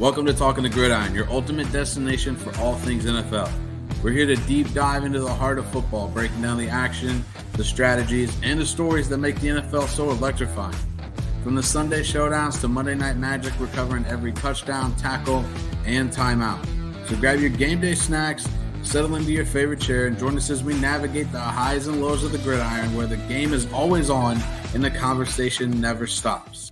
Welcome to Talkin the Gridiron, your ultimate destination for all things NFL. We're here to deep dive into the heart of football, breaking down the action, the strategies, and the stories that make the NFL so electrifying. From the Sunday showdowns to Monday Night Magic, we're covering every touchdown, tackle, and timeout. So grab your game day snacks, settle into your favorite chair, and join us as we navigate the highs and lows of the gridiron, where the game is always on and the conversation never stops.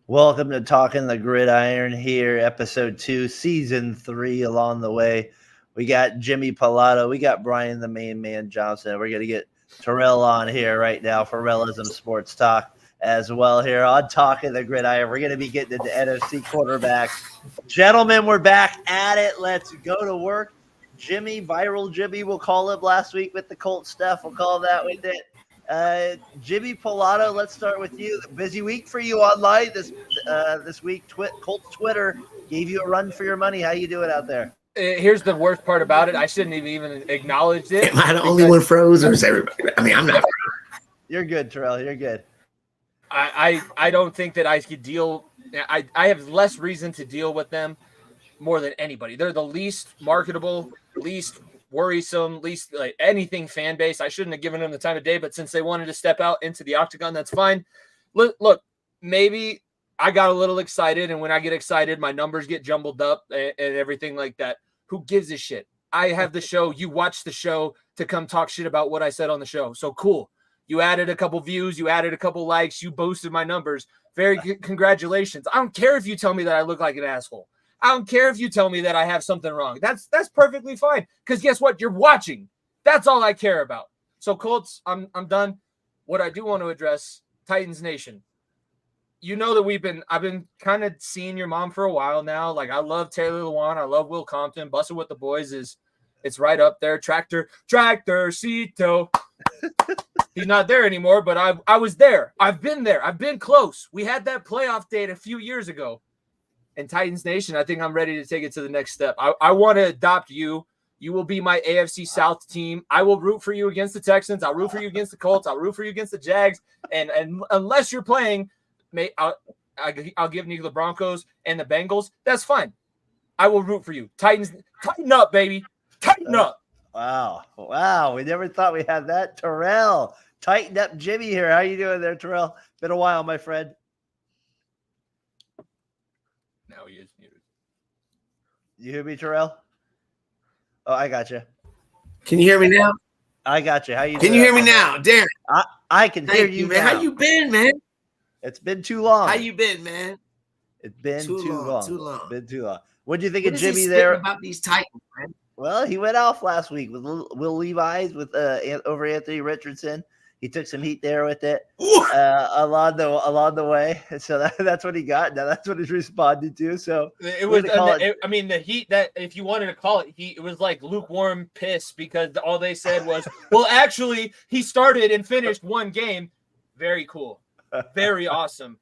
Welcome to Talkin the Gridiron here, episode 2, season 3 along the way. We got Jimmy Pilato, we got Brian the Main Man Johnson. We're going to get Terrell on here right now for Realism Sports Talk as well here on Talkin the Gridiron. We're going to be getting into NFC Quarterback. Gentlemen, we're back at it. Let's go to work. Jimmy, Viral Jimmy, we'll call him last week with the Colt stuff. We'll call that with it. Jimmy Pilato, let's start with you. Busy week for you online this week. Colts Twitter gave you a run for your money. How you doing out there? Here's the worst part about it. I shouldn't have even acknowledged it. Am I the only one froze, or is everybody? I mean, I'm not. You're good, Terrell. You're good. I don't think that I could deal. I have less reason to deal with them more than anybody. They're the least marketable, least worrisome, least like anything fan base. I shouldn't have given them the time of day, but since they wanted to step out into the octagon, that's fine. Look, maybe I got a little excited, and when I get excited, my numbers get jumbled up and everything like that. Who gives a shit? I have the show. You watch the show to come talk shit about what I said on the show. So cool. You added a couple views. You added a couple likes. You boosted my numbers. Very good. Congratulations. I don't care if you tell me that I look like an asshole. I don't care if you tell me that I have something wrong. That's perfectly fine. Because guess what? You're watching. That's all I care about. So Colts, I'm done. What I do want to address, Titans Nation. You know that I've been kind of seeing your mom for a while now. Like, I love Taylor Lewan. I love Will Compton. Bussin' with the Boys it's right up there. Tractorcito. He's not there anymore, but I was there. I've been there. I've been close. We had that playoff date a few years ago. And Titans Nation, I think I'm ready to take it to the next step. I want to adopt you. You will be my AFC South team. I will root for you against the Texans. I'll root for you against the Colts. I'll root for you against the Jags. And unless you're playing, I'll give you the Broncos and the Bengals. That's fine. I will root for you. Titans, tighten up, baby. Tighten up. Wow. We never thought we had that. Terrell, tighten up Jimmy here. How you doing there, Terrell? Been a while, my friend. Now he is muted. You hear me, Terrell? Oh, I got you. Can you hear me now? I got you. How you doing? Can you hear me now, Darren? I can hear you, man. now. How you been, man? It's been too long. How you been, man? It's been too long. Too long. Been too long. What do you think What of is he Jimmy spitting there? about these Titans, man? Well, he went off last week with Will Levis with over Anthony Richardson. He took some heat there with it along the way. So that's what he got. Now that's what he's responded to. So it was. The heat that, if you wanted to call it heat, it was like lukewarm piss, because all they said was, "Well, actually, he started and finished one game." Very cool. Very awesome.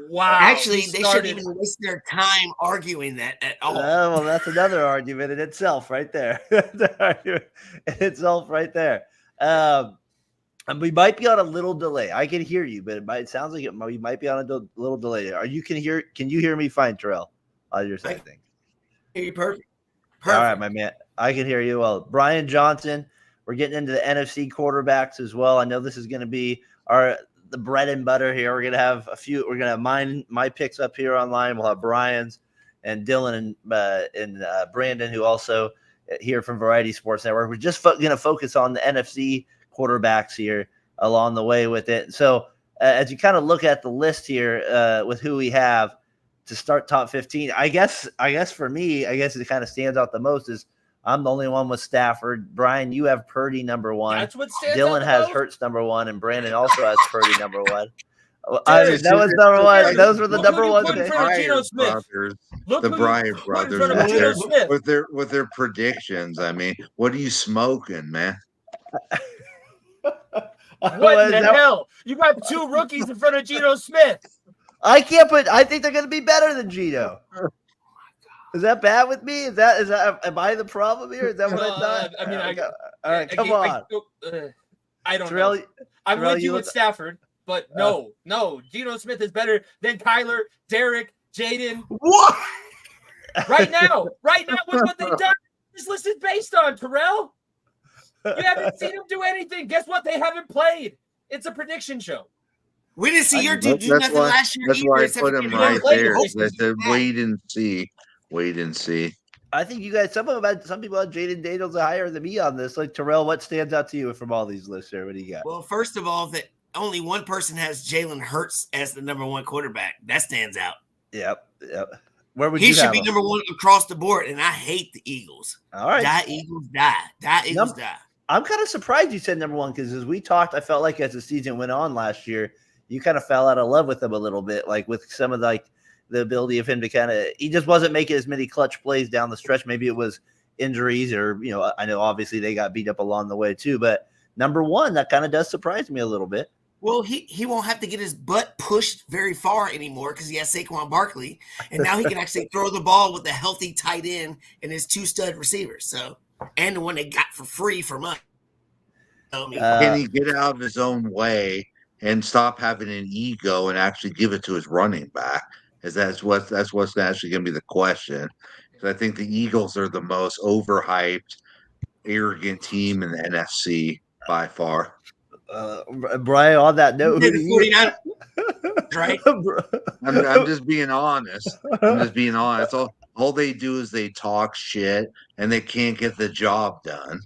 Wow. Actually, they shouldn't even waste their time arguing that at all. Well, that's another argument in itself right there. That's an argument in itself right there. And we might be on a little delay. I can hear you, but it sounds like we might be on a little delay. Can you hear me fine, Terrell? On your side thing. Hear you perfect. All right, my man. I can hear you well. Brian Johnson, we're getting into the NFC quarterbacks as well. I know this is going to be the bread and butter here. We're going to have we're going to have my picks up here online. We'll have Brian's and Dylan and Brandon, who also here from Variety Sports Network. We're just going to focus on the NFC quarterbacks here along the way with it. So as you kind of look at the list here with who we have to start top 15, I guess for me, it kind of stands out the most is I'm the only one with Stafford. Brian, you have Purdy number 1. That's what stands Dylan out has Hurts number 1, and Brandon also has Purdy number 1. That was number 1. Those were the number 1 things. The Bryant brothers with their predictions. I mean, what are you smoking, man? What in the hell? You got 2 rookies in front of Geno Smith. I think they're going to be better than Geno. Is that bad with me? Am I the problem here? Is that what I thought? All right, come on. I don't know. I'm with you with Stafford, but no. Geno Smith is better than Kyler, Derek, Jaden. What? Right now, with what they've done, this list is based on, Terrell. You haven't seen them do anything. Guess what? They haven't played. It's a prediction show. We didn't see your team do nothing last year. That's why I put him right there. I said, wait and see. Wait and see. I think you guys, some people had Jaden Daniels higher than me on this. Like, Terrell, what stands out to you from all these lists here? What do you got? Well, first of all, that only one person has Jalen Hurts as the number one quarterback. That stands out. Yep. Where would he you should have be him? number one across the board, and I hate the Eagles. All right. Die, Eagles, die. Die, Eagles, die. I'm kind of surprised you said number one because as we talked, I felt like as the season went on last year, you kind of fell out of love with him a little bit, like with some of the ability of him to he just wasn't making as many clutch plays down the stretch. Maybe it was injuries or, I know obviously they got beat up along the way too, but number one, that kind of does surprise me a little bit. Well, he won't have to get his butt pushed very far anymore because he has Saquon Barkley, and now he can actually throw the ball with a healthy tight end and his two stud receivers. So, and the one they got for free from us. Can he get out of his own way and stop having an ego and actually give it to his running back? That's what's actually going to be the question. Because I think the Eagles are the most overhyped, arrogant team in the NFC by far. Brian, on that note, who do you? Right? I'm just being honest. All they do is they talk shit and they can't get the job done.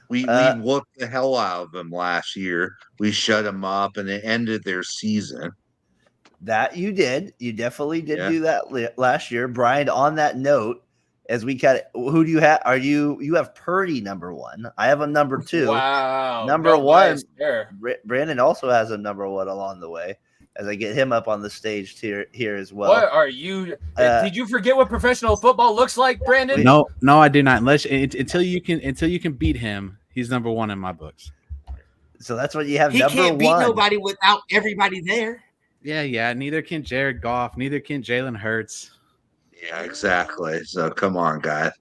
We whooped the hell out of them last year. We shut them up and it ended their season. That you did. You definitely did do that last year. Brian, on that note, as we who do you have? You have Purdy number one. I have a number two. Wow. Number one. Brandon also has a number one along the way as I get him up on the stage here as well. What are you? Did you forget what professional football looks like, Brandon? No, I do not. Until you can beat him, he's number one in my books. So that's what you have. He number can't beat one. nobody without everybody there. Yeah. Neither can Jared Goff. Neither can Jalen Hurts. Yeah, exactly. So come on, guys.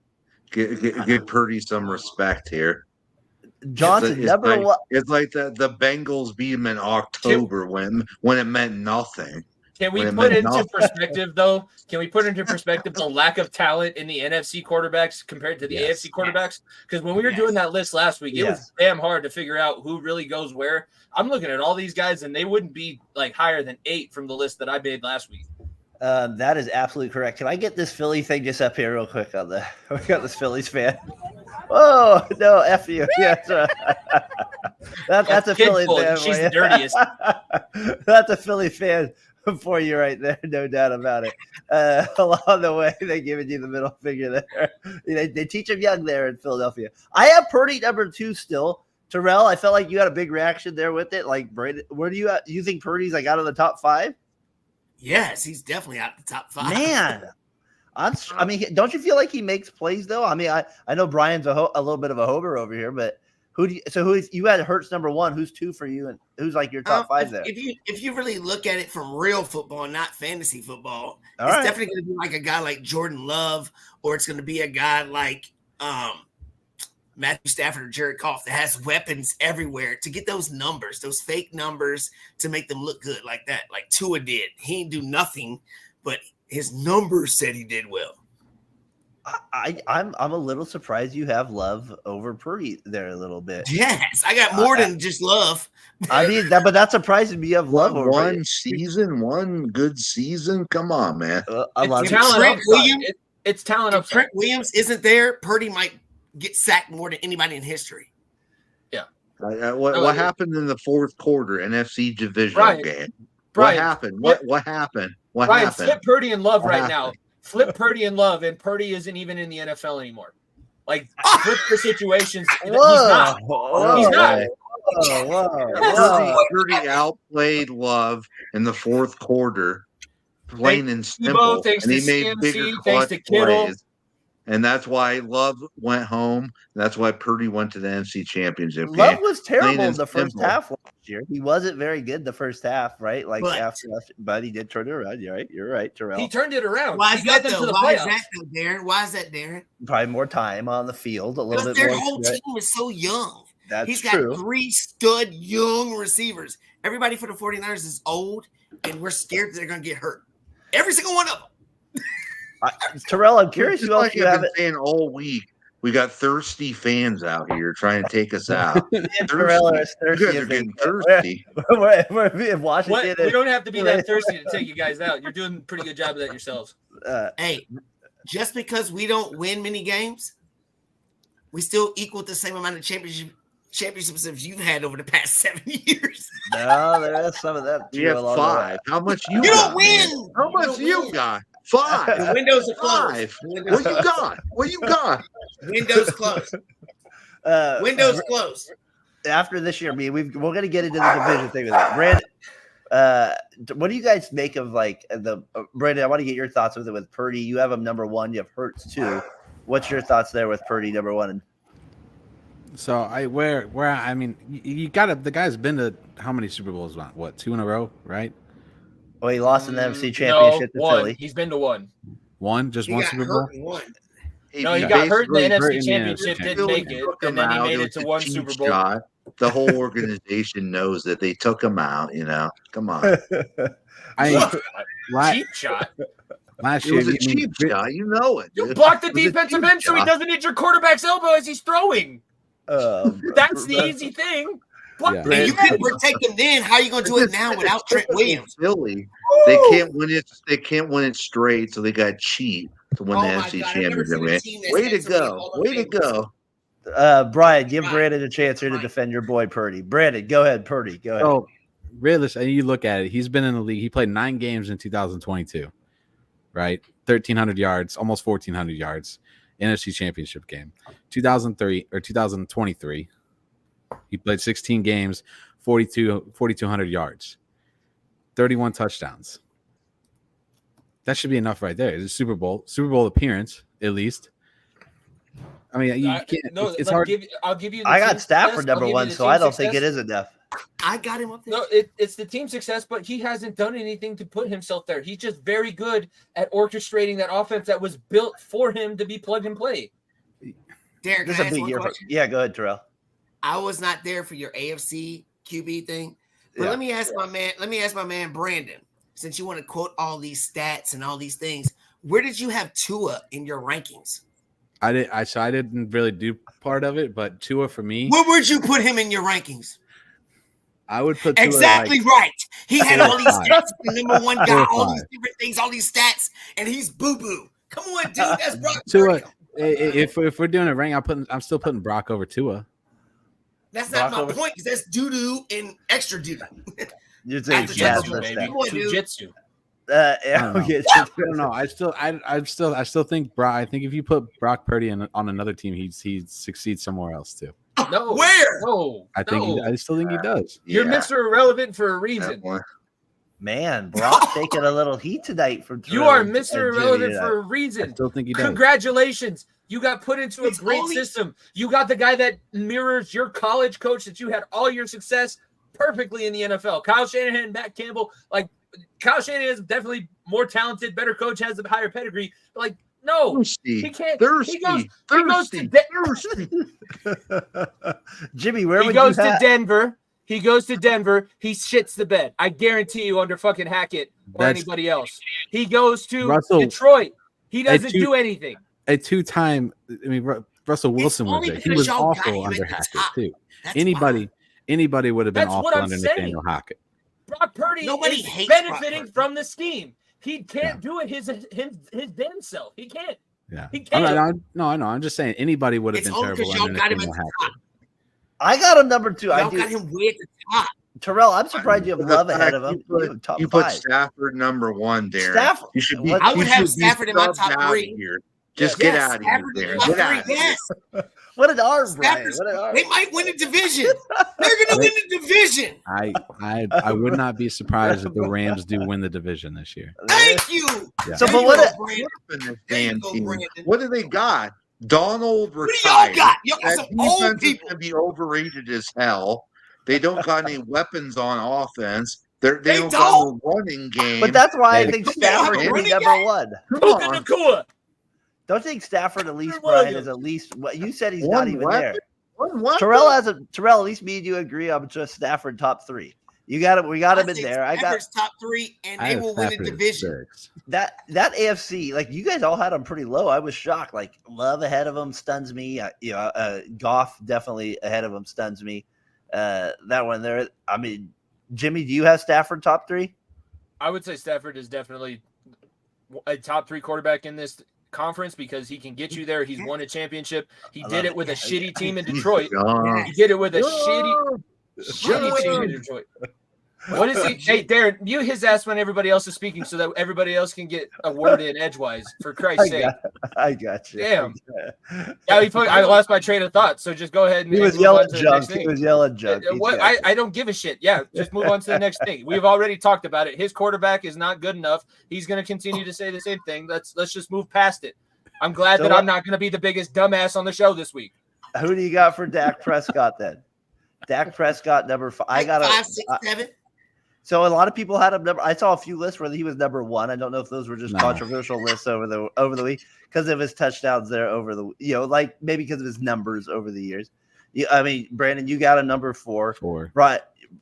Give Purdy some respect here. Johnson, number one. It's like the Bengals beat him in October when it meant nothing. Can we put into perspective, though? Can we put into perspective the lack of talent in the NFC quarterbacks compared to the AFC quarterbacks? Because when we were doing that list last week, it was damn hard to figure out who really goes where. I'm looking at all these guys, and they wouldn't be like higher than 8 from the list that I made last week. That is absolutely correct. Can I get this Philly thing just up here real quick we got this Phillies fan. Oh no, F you. Yeah, that's a Philly fan. She's the dirtiest. That's a Philly fan for you right there, no doubt about it. Along the way, they're giving you the middle finger there. They teach them young there in Philadelphia. I have Purdy number 2 still. Terrell, I felt like you had a big reaction there with it. Like, Brandon, where do you think Purdy's like out of the top 5? Yes, he's definitely out the top 5. Man, I mean, don't you feel like he makes plays though? I mean, I know Brian's a little bit of a homer over here, but who is you had Hurts number 1? Who's 2 for you, and who's like your top 5 there? If you really look at it from real football, not fantasy football, All it's right. definitely going to be like a guy like Jordan Love, or it's going to be a guy like Matthew Stafford or Jared Goff that has weapons everywhere to get those numbers, those fake numbers to make them look good like that. Like Tua did. He didn't do nothing, but his numbers said he did well. I'm a little surprised you have Love over Purdy there a little bit. Yes, I got more than just Love. I mean, but that's surprising me. You have Love over one Purdy. season, one good season. Come on, man. I love It's talent If upside. Trent Williams isn't there, Purdy might get sacked more than anybody in history. Yeah. What happened in the fourth quarter NFC divisional game? Brian, what happened? What happened? What Brian, happened? flip Purdy and Love What right happened? now. Flip Purdy and Love, and Purdy isn't even in the NFL anymore. Like, flip the situations. He's not. He's not. Purdy outplayed Love in the fourth quarter, plain and simple. Thanks and he to made CMC, bigger thanks clutch to Kittle. plays. And that's why Love went home. That's why Purdy went to the NFC Championship game. Love was terrible Plain in the and first simple. half last year. He wasn't very good the first half, right? Like but he did turn it around. You're right, Terrell. He turned it around. Why is He got that them to though? the Why is playoffs. that though, Darren? Why is that, Darren? Probably more time on the field, a little Because bit their more. whole team is so young. That's He's true. got 3 stud young receivers. Everybody for the 49ers is old, and we're scared that they're going to get hurt. Every single one of them. Terrell, I'm curious Just who else like you I've have. been saying all week, we got thirsty fans out here trying to take us out. Terrell is You thirsty. guys are as they getting get. thirsty. We're in Washington. What? We don't have to be that thirsty to take you guys out. You're doing a pretty good job of that yourselves. Hey, just because we don't win many games, we still equal the same amount of championships as you've had over the past 7 years. No, there is some of that. We have 5. How much you You got? don't win. How much you got? 5. The windows are 5. closed. What you got? What you got? Windows closed. Windows closed. After this year, we're going to get into the division thing with it. Brandon, what do you guys make of like Brandon? I want to get your thoughts with it with Purdy. You have him number 1. You have Hurts 2. What's your thoughts there with Purdy number 1? So I mean, you gotta. The guy's been to how many Super Bowls? What, 2 in a row, right? Well, he lost in the NFC Championship to one. Philly. He's been to one. Just He one got Super Bowl. hurt in one. No, he got hurt in the basically hurt NFC in the Championship, NFC. didn't make it, and then he made it to one Super Bowl. Shot. The whole organization knows that they took him out. Come on. Cheap shot. Last It year, was a cheap shot. You know it. You dude. block the It was a defensive cheap end so he shot. doesn't hit your quarterback's elbow as he's throwing. That's the easy thing. Block Yeah. the And you defense. couldn't protect him then. How are you going to do it now without Trent Williams? Philly, they can't win it. They can't win it straight, so they got cheap to win Oh the my NFC God, I've never Championship. seen a Man. team that's Way to had so many go! Hall of Way to Famers. go! Brian, give Right. Brandon a chance here to defend your boy Purdy. Brandon, go ahead. Purdy, go ahead. So, realistically, you look at it. He's been in the league. He played 9 games in 2022, right? 1,300 yards, almost 1,400 yards. NFC Championship game. 2023, he played 16 games, 4,200 yards, 31 touchdowns. That should be enough right there. It's a Super Bowl appearance, at least. I mean, you can't. It's hard. I'll give you. I got Stafford number 1, so I don't think it is enough. I got him up there. No, it's the team success, but he hasn't done anything to put himself there. He's just very good at orchestrating that offense that was built for him to be plug and play. Derek, This can I is a ask big one year. question? Yeah, go ahead, Terrell. I was not there for your AFC QB thing, but Yeah. let me ask my man Brandon. Since you want to quote all these stats and all these things, where did you have Tua in your rankings? I didn't really do part of it, but Tua for me, Where would you put him in your rankings? I would put Tua Exactly right. He had all these 4 or 5. stats. The number 1 guy, 4 or all 5. these different things, all these stats, and he's boo boo. Come on, dude. That's Brock Tua. Purdy. If we're doing a rank, I'm still putting Brock over Tua. That's not Brock my over- point, because that's doo doo and extra doo doo. You're saying That's jazz jiu-jitsu, for baby. that. Come on, dude. Jiu-jitsu. Yeah, I don't know. okay. I don't know. I still think Brock. I think if you put Brock Purdy on another team, he'd succeed somewhere else too. No. Where? No. I think. I still think he does. You're Yeah, Mr. Irrelevant for a that reason. one. Man, Brock taking a little heat tonight from You Terrell are and Mr. Jimmy Irrelevant tonight. for a I reason. still think he does. Congratulations. You got put into a It's great only- system. You got the guy that mirrors your college coach that you had all your success perfectly in the NFL. Kyle Shanahan, Matt Campbell. Like, Kyle Shanahan is definitely more talented, better coach, has a higher pedigree. But, like, no, Thirsty. he can't. Thirsty. He goes Thirsty. to Thirsty. Jimmy, where he would goes you to have? Denver. He goes to Denver. He shits the bed. I guarantee you, under fucking Hackett or That's- anybody else. He goes to Russell- Detroit. He doesn't two- do anything. A 2-time. I mean, Russell Wilson was only there. He because was y'all got him awful at under the Hackett top. too. That's Anybody would have been That's what awful I'm under saying. Nathaniel Hackett. Brock Purdy Nobody is hates Brock benefiting Purdy. from the scheme. He can't Yeah. do it his damn self. He can't. Yeah. He can't. I know. I'm just saying anybody would have It's been only terrible because y'all under got him at Nathaniel the Hackett. top. I got him number 2. I Y'all do. got him way at the top. Terrell, I'm surprised you have The Love ahead fact of him. You You have top you put 5. Stafford number 1, Darren. Stafford. You should be. What- I would you have should be Stafford in my subbed top out 3. Here. Just get out of here, Stafford in Darren. my Get top out of 3. here. Yes. What an arm, Brian. Stafford's- What an arm. They might win the division. They're gonna win the division. I would not be surprised if the Rams do win the division this year. Thank you. Yeah. So, There but you what? go, Brandon. In this There you damn go, team. Brandon. What do they got? Donald What do retired. y'all got? Y'all got That some old defense is people. going to be overrated as hell. They don't got any weapons on offense. They They don't got no running game. But that's why I Hey, think Come on, Stafford should be running number game. 1. Come Puka on. Nacua. Don't you think Stafford at least, Trent Brian, Williams. is at least what you said he's One not even weapon? there. One weapon? Terrell, at least me and you agree on just Stafford top 3. We got him in say there. I got Stafford's top 3, and they will win a division. that AFC. Like you guys all had them pretty low. I was shocked. Like Love ahead of them stuns me. Goff definitely ahead of them stuns me. That one there. I mean, Jimmy, do you have Stafford top 3? I would say Stafford is definitely a top 3 quarterback in this conference because he can get you there. He's won a championship. He did it with a shitty team in Detroit. He did it with a shitty team in Detroit. What is he? Hey, Darren, mute his ass when everybody else is speaking so that everybody else can get a word in edgewise, for Christ's sake. I got you. Damn. I lost my train of thought, so just go ahead and he was yelling junk. He was yelling junk. I don't give a shit. Yeah, just move on to the next thing. We've already talked about it. His quarterback is not good enough. He's going to continue to say the same thing. Let's just move past it. I'm glad that I'm not going to be the biggest dumbass on the show this week. Who do you got for Dak Prescott then? Dak Prescott number 5. I got 5, 6, 7. So a lot of people had him number. I saw a few lists where he was number 1. I don't know if those were just controversial lists over the week because of his touchdowns there over the like maybe because of his numbers over the years. I mean, Brandon, you got a number 4. 4. Right.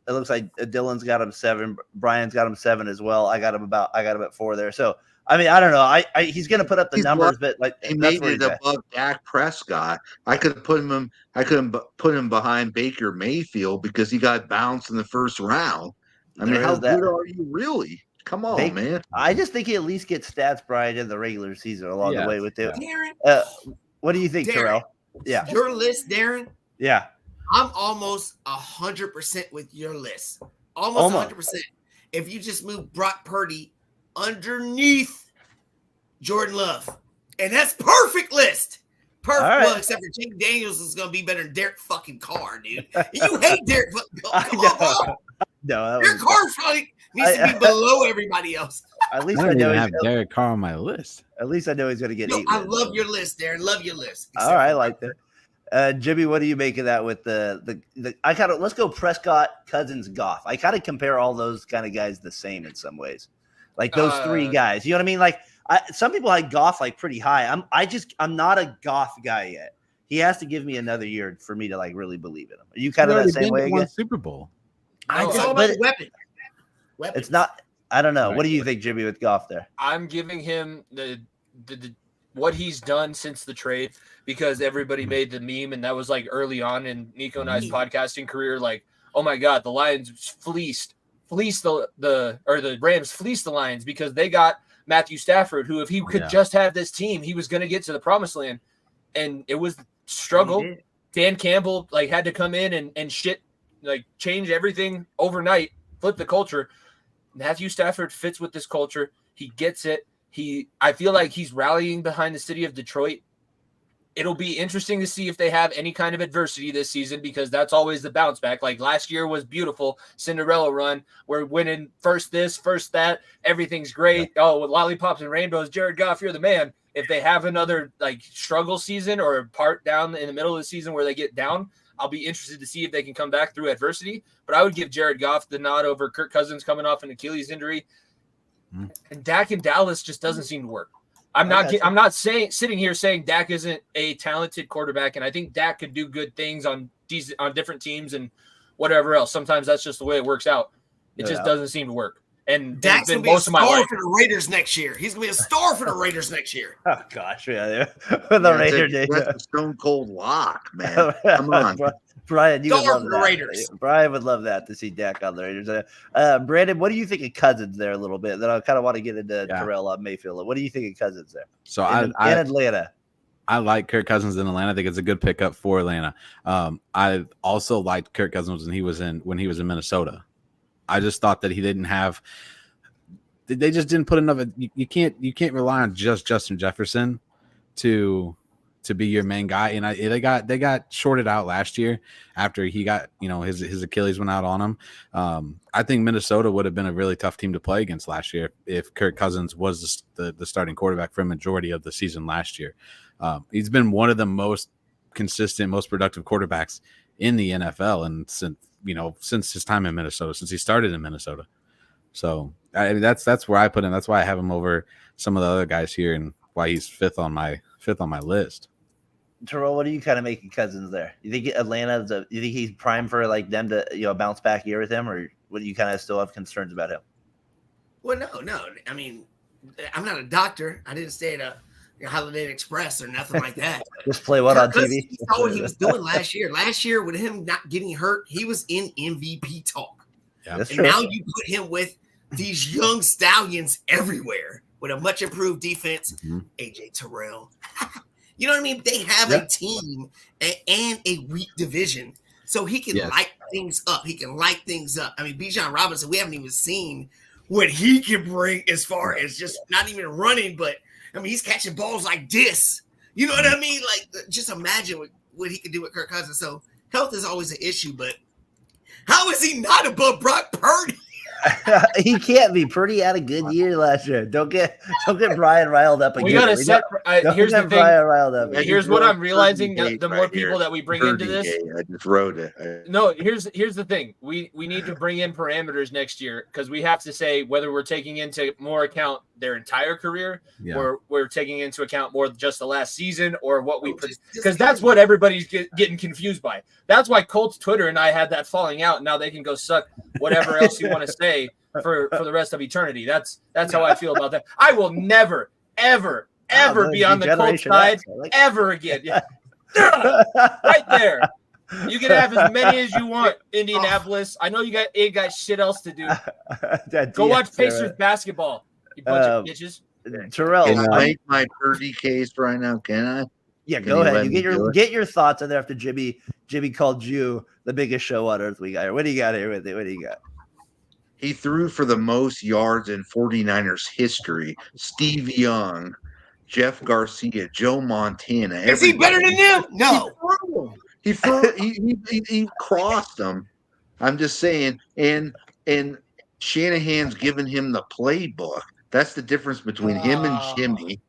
It looks like Dylan's got him 7. Brian's got him 7 as well. I got him at 4 there. So I mean, I don't know. He's going to put up the numbers, but like he made it above Dak Prescott. I could put him behind Baker Mayfield because he got bounced in the first round. I mean, how good are you really? Come on, man. I just think he at least gets stats, Brian, in the regular season along the way with it. Darren, what do you think, Terrell? Yeah. Your list, Darren? Yeah. I'm almost 100% with your list. Almost 100%. If you just move Brock Purdy underneath Jordan Love. And that's perfect list. Perfect. Right. Well, except for Jake Daniels is going to be better than Derek fucking Carr, dude. You hate Derek fucking Carr. Come on, bro. No, Derek Carr probably needs to be below everybody else. At least I don't know even have Derek Carr on my list. At least I know he's going to get 8 I wins. love your list, Darren. Love your list. All right, I like that. Jimmy, what do you make of that with the I kind of let's go Prescott, Cousins, Goff. I kind of compare all those kind of guys the same in some ways. Like those 3 guys. You know what I mean? Like some people like Goff like pretty high. I'm not a Goff guy yet. He has to give me another year for me to like really believe in him. Are you kind of that same way again? Super Bowl. It's all about weapons. It's not. I don't know. Right. What do you think, Jimmy, with Goff there? I'm giving him the what he's done since the trade because everybody made the meme, and that was like early on in Nico and I's podcasting career. Like, oh my God, the Lions fleeced the Rams fleeced the Lions because they got Matthew Stafford, who if he could just have this team, he was going to get to the promised land. And it was struggle. Dan Campbell like had to come in and shit, like change everything overnight, flip the culture. Matthew Stafford fits with this culture. He gets it. I feel like he's rallying behind the city of Detroit. It'll be interesting to see if they have any kind of adversity this season because that's always the bounce back. Like last year was beautiful, Cinderella run. We're winning first this, first that. Everything's great. Oh, with lollipops and rainbows, Jared Goff, you're the man. If they have another like struggle season or a part down in the middle of the season where they get down, I'll be interested to see if they can come back through adversity. But I would give Jared Goff the nod over Kirk Cousins coming off an Achilles injury. And Dak in Dallas just doesn't seem to work. I'm not sitting here saying Dak isn't a talented quarterback, and I think Dak could do good things on different teams and whatever else. Sometimes that's just the way it works out. It just doesn't seem to work. And Dak's going to be a star for the Raiders next year. He's going to be a star for the Raiders next year. Oh, gosh. Yeah. The Raiders. That's a stone cold lock, man. Come on. Brian, you would love the Raiders. Brian would love that to see Dak on the Raiders. Brandon, what do you think of Cousins there a little bit? Then I kind of want to get into Terrell on Mayfield. What do you think of Cousins there? So in Atlanta. I like Kirk Cousins in Atlanta. I think it's a good pickup for Atlanta. I also liked Kirk Cousins when he was in Minnesota. I just thought that he didn't have. They just didn't put enough. You can't rely on just Justin Jefferson to be your main guy. And they got shorted out last year after he got his Achilles went out on him. I think Minnesota would have been a really tough team to play against last year if Kirk Cousins was the starting quarterback for a majority of the season last year. He's been one of the most consistent, most productive quarterbacks in the NFL, and since his time in Minnesota, since he started in Minnesota. So I mean, that's where I put him. That's why I have him over some of the other guys here, and why he's fifth on my list. Terrell, what do you kind of make of Cousins there? You think Atlanta? You think he's primed for like them to bounce back year with him, or what you kind of still have concerns about him? Well, no. I mean, I'm not a doctor. I didn't stay at a Holiday Inn Express or nothing like that. Just play what on TV? You saw what he was doing last year. Last year, with him not getting hurt, he was in MVP talk. Yeah, that's and true. now you put him with these young stallions everywhere with a much improved defense. AJ Terrell. You know what I mean? They have a team and a weak division. So he can light things up. He can light things up. I mean, Bijan Robinson, we haven't even seen what he can bring as far as just not even running, but I mean, he's catching balls like this. You know what I mean? Like, just imagine what he could do with Kirk Cousins. So health is always an issue, but how is he not above Brock Purdy? He can't be. Purdy had a good year last year. Don't get Brian riled up again. We gotta set. Here's the thing. Riled up. Here's what I'm realizing: the more people that we bring into this, I just wrote it. No, here's the thing. We need to bring in parameters next year because we have to say whether we're taking into more account their entire career, or we're taking into account more just the last season, or what we because that's what everybody's getting confused by. That's why Colts Twitter and I had that falling out. Now they can go suck whatever else you want to say for the rest of eternity. That's how I feel about that. I will never, ever be on the Colts side ever again. Yeah. Right there. You can have as many as you want, Indianapolis. I know you got shit else to do. Go watch Pacers basketball, you bunch of bitches. Terrell, can I make my Purdy case right now? Can I? Yeah, go ahead. You get your thoughts on there after Jimmy called you the biggest show on earth we got here. What do you got here with it? What do you got? He threw for the most yards in 49ers history. Steve Young, Jeff Garcia, Joe Montana. Is he better than them? No. He crossed them. I'm just saying. And Shanahan's given him the playbook. That's the difference between him and Jimmy,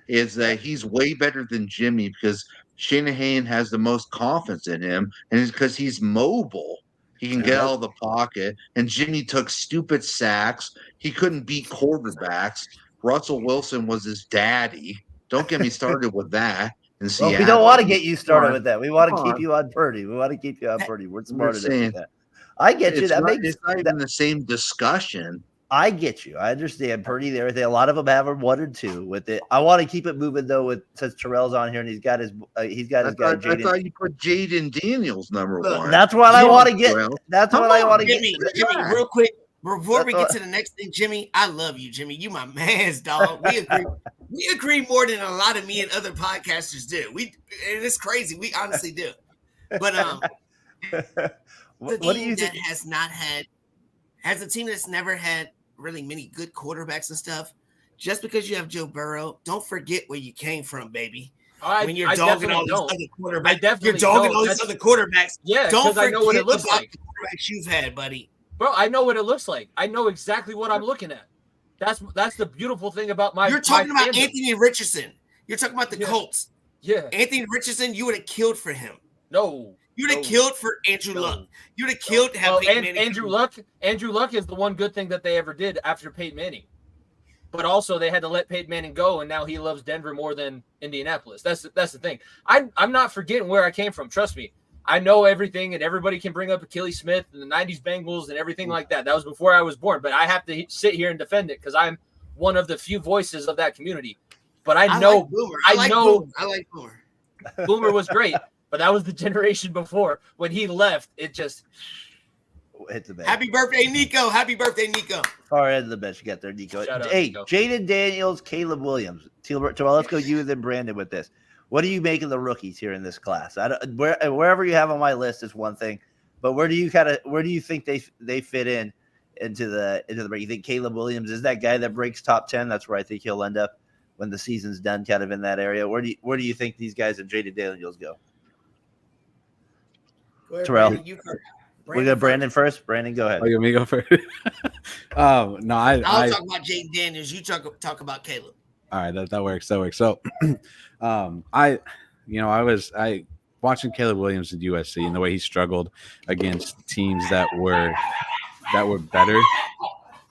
is that he's way better than Jimmy because Shanahan has the most confidence in him, and it's because he's mobile. He can get out of the pocket. And Jimmy took stupid sacks. He couldn't beat quarterbacks. Russell Wilson was his daddy. Don't get me started with that. Well, we don't want to get you started with that. We want to keep you on Purdy. We're smarter than that. I get you. It's not even the same discussion. I get you. I understand Purdy and everything. A lot of them have a 1 or 2 with it. I want to keep it moving though. Since Terrell's on here and he's got his guy. I thought you put Jaden Daniels number 1. That's what I want to get. That's what I want to get. Jimmy, real quick before we get to the next thing, Jimmy. I love you, Jimmy. You my man's dog. We agree. We agree more than a lot of me and other podcasters do. And it's crazy. We honestly do. But what do you think? Has a team that's never had really many good quarterbacks and stuff. Just because you have Joe Burrow, don't forget where you came from, baby. When you're dogging all these other quarterbacks, don't forget I know what it looks like. The quarterbacks you've had, buddy. Bro, I know what it looks like. I know exactly what I'm looking at. That's the beautiful thing about my. You're talking about Anthony Richardson. You're talking about the Colts. Yeah, Anthony Richardson. You would have killed for him. No, you would have killed for Andrew Luck. You would have killed to have Peyton Manning. Andrew Luck is the one good thing that they ever did after Peyton Manning. But also they had to let Peyton Manning go, and now he loves Denver more than Indianapolis. That's the thing. I'm not forgetting where I came from. Trust me. I know everything, and everybody can bring up Achilles Smith and the 90s Bengals and everything like that. That was before I was born, but I have to sit here and defend it because I'm one of the few voices of that community. But I know Boomer. Boomer was great, but that was the generation before. When he left, it just hit the bench. Happy birthday, Nico. Happy birthday, Nico. Far end of the bench. You got there, Nico. Hey, Jaden Daniels, Caleb Williams. Terrell, let's go you and then Brandon with this. What do you make of the rookies here in this class? Wherever you have on my list is one thing, but where do you think they fit into the break? You think Caleb Williams is that guy that breaks top 10? That's where I think he'll end up when the season's done, kind of in that area. Where do you think these guys and Jaden Daniels go? Terrell, we got Brandon first. Brandon, go ahead. Oh, you want me to go first? I'll talk about Jaden Daniels. You talk about Caleb. All right, that works. So, I watching Caleb Williams at USC and the way he struggled against teams that were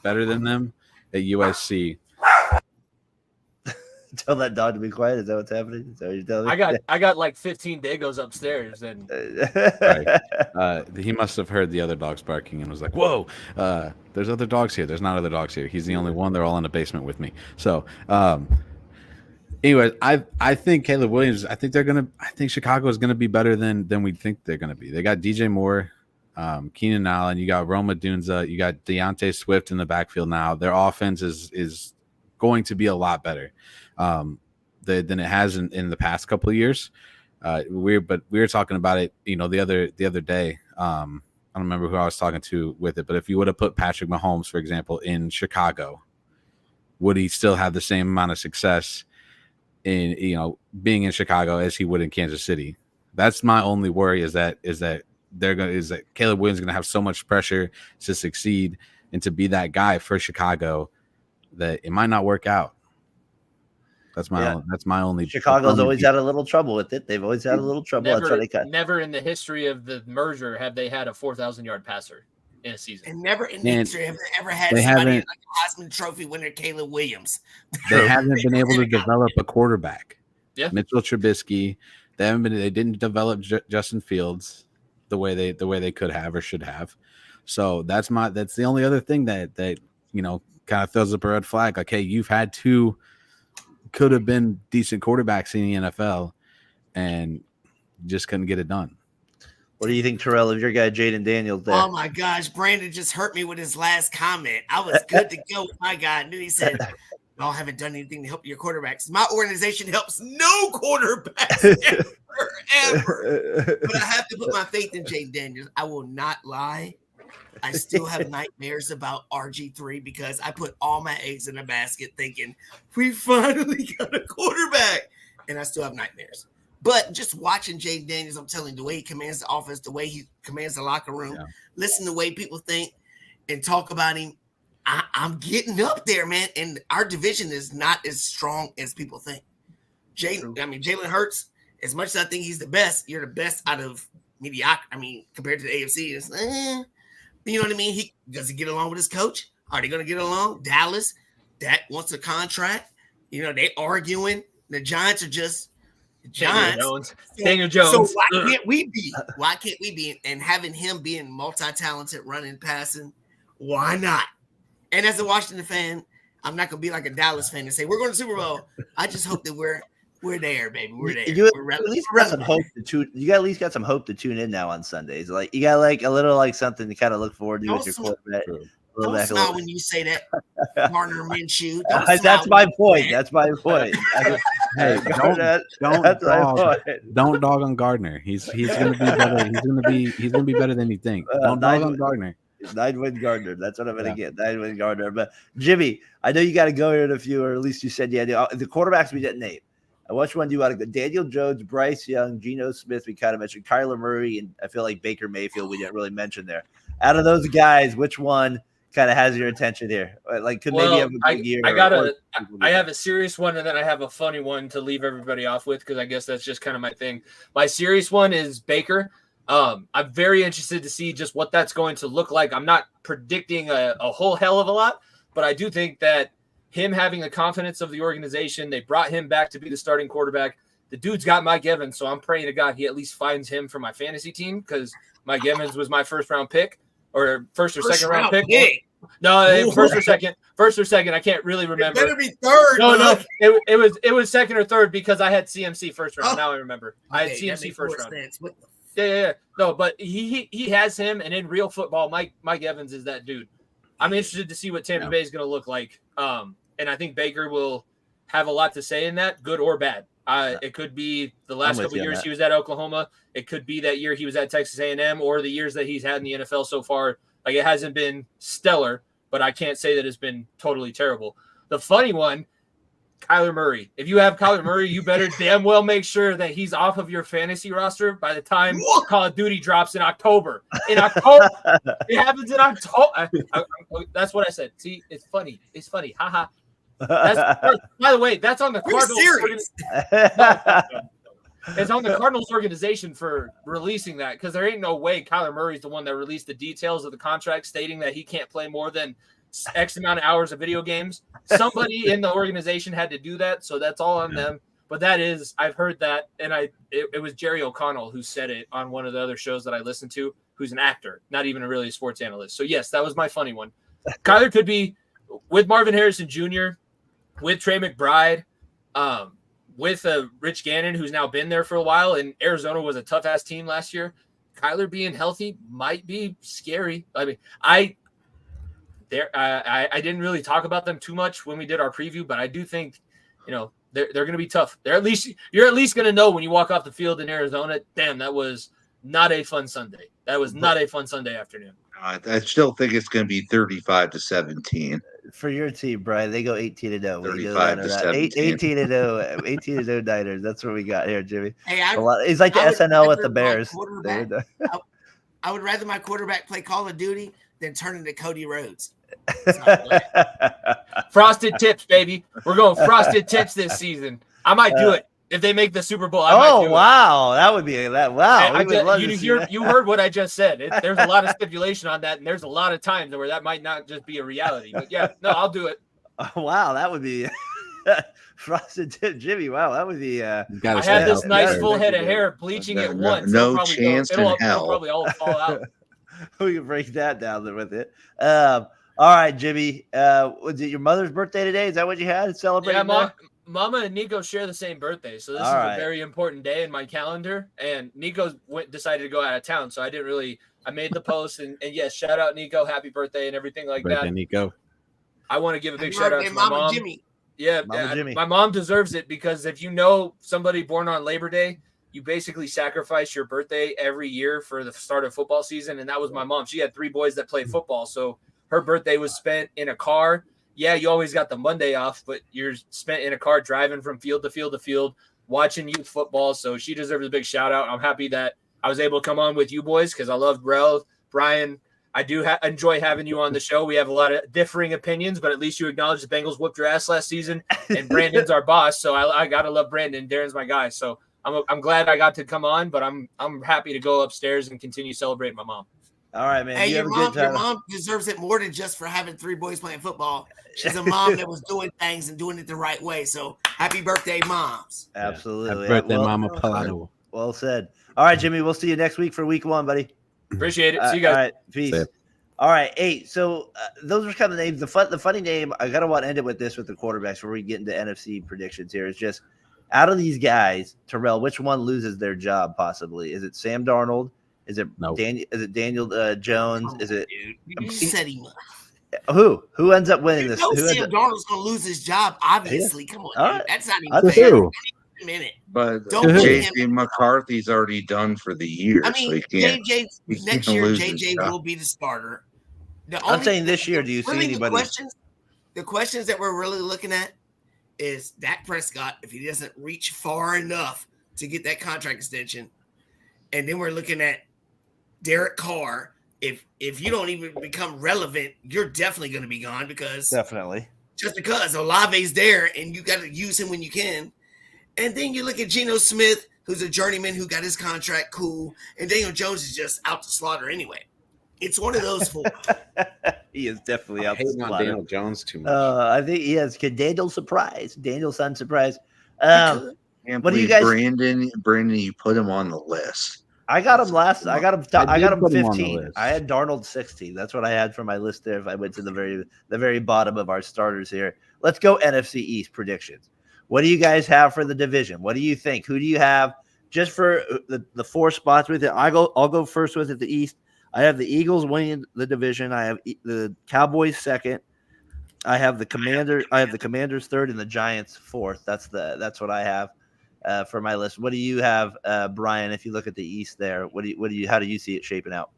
better than them at USC. Tell that dog to be quiet. Is that what's happening? Is that what you're telling me? I got like 15 Dagos upstairs, and Right. He must have heard the other dogs barking and was like, "Whoa, there's other dogs here. There's not other dogs here. He's the only one. They're all in the basement with me." So, anyway, I think Caleb Williams. I think Chicago is gonna be better than we think they're gonna be. They got DJ Moore, Keenan Allen. You got Roma Dunza. You got Deontay Swift in the backfield now. Their offense is going to be a lot better than it has in the past couple of years. We were talking about it, the other day. I don't remember who I was talking to with it, but if you would have put Patrick Mahomes, for example, in Chicago, would he still have the same amount of success in being in Chicago as he would in Kansas City? That's my only worry is that Caleb Williams is gonna have so much pressure to succeed and to be that guy for Chicago that it might not work out. That's my only. Chicago's always had a little trouble with it. They've always had a little trouble. That's why they cut. Never in the history of the merger have they had a 4,000-yard passer in a season. And never in history have they ever had somebody like a Heisman Trophy winner, Caleb Williams. They haven't been able to develop a quarterback. Yeah, Mitchell Trubisky. They didn't develop Justin Fields the way they could have or should have. So that's the only other thing that kind of throws up a red flag. Like, hey, you've had two could have been decent quarterbacks in the NFL and just couldn't get it done. What do you think, Terrell, of your guy Jaden Daniels there? Oh my gosh, Brandon just hurt me with his last comment. I was good to go with my guy, and then he said, "Y'all haven't done anything to help your quarterbacks." My organization helps no quarterbacks ever. But I have to put my faith in Jaden Daniels. I will not lie. I still have nightmares about RG3 because I put all my eggs in a basket thinking we finally got a quarterback, and I still have nightmares. But just watching Jaden Daniels, I'm telling you, the way he commands the offense, the way he commands the locker room, listen to the way people think and talk about him, I'm getting up there, man. And our division is not as strong as people think. Jalen Hurts, as much as I think he's the best, you're the best out of mediocrity. Compared to the AFC, it's you know what I mean? Does he get along with his coach? Are they going to get along? Dallas, that wants a contract. They arguing. The Giants are just Giants. Daniel Jones. So why can't we be? Why can't we be? And having him being multi-talented, running, passing, why not? And as a Washington fan, I'm not going to be like a Dallas fan and say we're going to Super Bowl. I just hope that we're there, baby. We're there. You at least got some hope to tune. You at least got some hope to tune in now on Sundays. Like you got like a little something to kind of look forward to with your quarterback. Don't smile when you say that, Gardner Minshew. That's my point. That's my point. Hey, don't dog on Gardner. He's gonna be better. He's gonna be better than you think. Don't dog on Gardner. 9-win Gardner. That's what I'm gonna get. 9-win Gardner. But Jimmy, I know you got to go here in a few, or at least you said you had to. The quarterbacks we didn't name. Which one do you want to go? Daniel Jones, Bryce Young, Geno Smith. We kind of mentioned Kyler Murray, and I feel like Baker Mayfield. We didn't really mention there. Out of those guys, which one kind of has your attention here? Like, could maybe have a good year? I have a serious one, and then I have a funny one to leave everybody off with because I guess that's just kind of my thing. My serious one is Baker. I'm very interested to see just what that's going to look like. I'm not predicting a whole hell of a lot, but I do think that him having the confidence of the organization, they brought him back to be the starting quarterback. The dude's got Mike Evans, so I'm praying to God he at least finds him for my fantasy team because Mike Evans was my first round pick or first or second round pick. No, first or second. I can't really remember. It better be third. No, it was second or third because I had CMC first round. Now I remember. I had CMC first round. Yeah. No, but he has him, and in real football, Mike Evans is that dude. I'm interested to see what Tampa Bay is going to look like. And I think Baker will have a lot to say in that, good or bad. It could be the last couple of years he was at Oklahoma. It could be that year he was at Texas A&M or the years that he's had in the NFL so far. Like, it hasn't been stellar, but I can't say that it's been totally terrible. The funny one, Kyler Murray. If you have Kyler Murray, you better damn well make sure that he's off of your fantasy roster by the time Call of Duty drops in October. It happens in October. That's what I said. See, it's funny. Haha. By the way, that's on the Cardinals. It's on the Cardinals organization for releasing that because there ain't no way Kyler Murray's the one that released the details of the contract stating that he can't play more than X amount of hours of video games. somebody in the organization had to do that, so that's all on them. But I've heard that, and it was Jerry O'Connell who said it on one of the other shows that I listened to, who's an actor, not even really a sports analyst. So yes, that was my funny one. Kyler could be with Marvin Harrison Jr., with Trey McBride, with Rich Gannon, who's now been there for a while, and Arizona was a tough-ass team last year. Kyler being healthy might be scary. I mean, I didn't really talk about them too much when we did our preview, but I do think, they're going to be tough. You're at least going to know when you walk off the field in Arizona, damn, that was not a fun Sunday. That was not a fun Sunday afternoon. I still think it's going to be 35-17 for your team, Brian. They go 18-0. 35-17. 18-0. 18-0 Niners. That's what we got here, Jimmy. Hey, he's like the SNL with the Bears. I would rather my quarterback play Call of Duty than turn into Cody Rhodes. Frosted tips, baby. We're going frosted tips this season. I might do it. If they make the Super Bowl, I might do wow. That would be that. Wow. You heard what I just said. There's a lot of stipulation on that, and there's a lot of times where that might not just be a reality. But yeah, no, I'll do it. Wow, that would be frosted tip, Jimmy. Wow, that would be. I had this nice full head of hair, bleaching it once. No chance in hell. It'll probably all fall out. We can break that down with it. All right, Jimmy. Was it your mother's birthday today? Is that what you had celebrating? Yeah, Mama and Nico share the same birthday, so this is a very important day in my calendar. And Nico decided to go out of town, so I didn't really. I made the post, and yes, shout out Nico, happy birthday, and everything like that. Nico. I want to give a big shout out to my mom. Jimmy. Yeah, Jimmy. My mom deserves it because if you know somebody born on Labor Day, you basically sacrifice your birthday every year for the start of football season, and that was my mom. She had 3 boys that played football, so her birthday was spent in a car. Yeah, you always got the Monday off, but you're spent in a car driving from field to field to field, watching youth football. So she deserves a big shout out. I'm happy that I was able to come on with you boys because I love Rel, Brian. I do enjoy having you on the show. We have a lot of differing opinions, but at least you acknowledge the Bengals whooped your ass last season, and Brandon's our boss. So I gotta love Brandon. Darren's my guy. So I'm glad I got to come on, but I'm happy to go upstairs and continue celebrating my mom. All right, man. Hey, your mom deserves it more than just for having 3 boys playing football. She's a mom that was doing things and doing it the right way. So happy birthday, moms. Absolutely. Happy birthday, Mama Palado. Well said. All right, Jimmy. We'll see you next week for week 1, buddy. Appreciate it. See you guys. All right. Peace. All right. Hey, so those are kind of the names. The funny name, I got to end it with this with the quarterbacks before we get into NFC predictions here. Is just out of these guys, Terrell, which one loses their job possibly? Is it Sam Darnold? Is it Daniel? Is it Daniel Jones? Is it? You said he must. Who ends up winning this? Sam Darnold's going to lose his job, obviously. Yeah. Come on, right. That's not even fair. Wait a minute. But JJ McCarthy's already done for the year. I mean, so next year, JJ will be the starter. I'm saying this year, do you see anybody? The questions that we're really looking at is Dak Prescott, if he doesn't reach far enough to get that contract extension. And then we're looking at Derek Carr. If you don't even become relevant, you're definitely going to be gone because Olave's there and you got to use him when you can. And then you look at Geno Smith, who's a journeyman who got his contract cool, and Daniel Jones is just out to slaughter anyway. It's one of those 4. He is definitely out to slaughter. Daniel Jones too much. I think he has. Daniel surprise. Daniel son surprise. What do you guys? Brandon, you put him on the list. I got him last. I got him 15. I had Darnold 16. That's what I had for my list there. If I went to the very bottom of our starters here, let's go NFC East predictions. What do you guys have for the division? What do you think? Who do you have just for the 4 spots with it? I'll go first with it. The East. I have the Eagles winning the division. I have the Cowboys second. I have the Commanders 3rd and the Giants 4th. That's what I have. For my list. What do you have, Brian? If you look at the East there, how do you see it shaping out?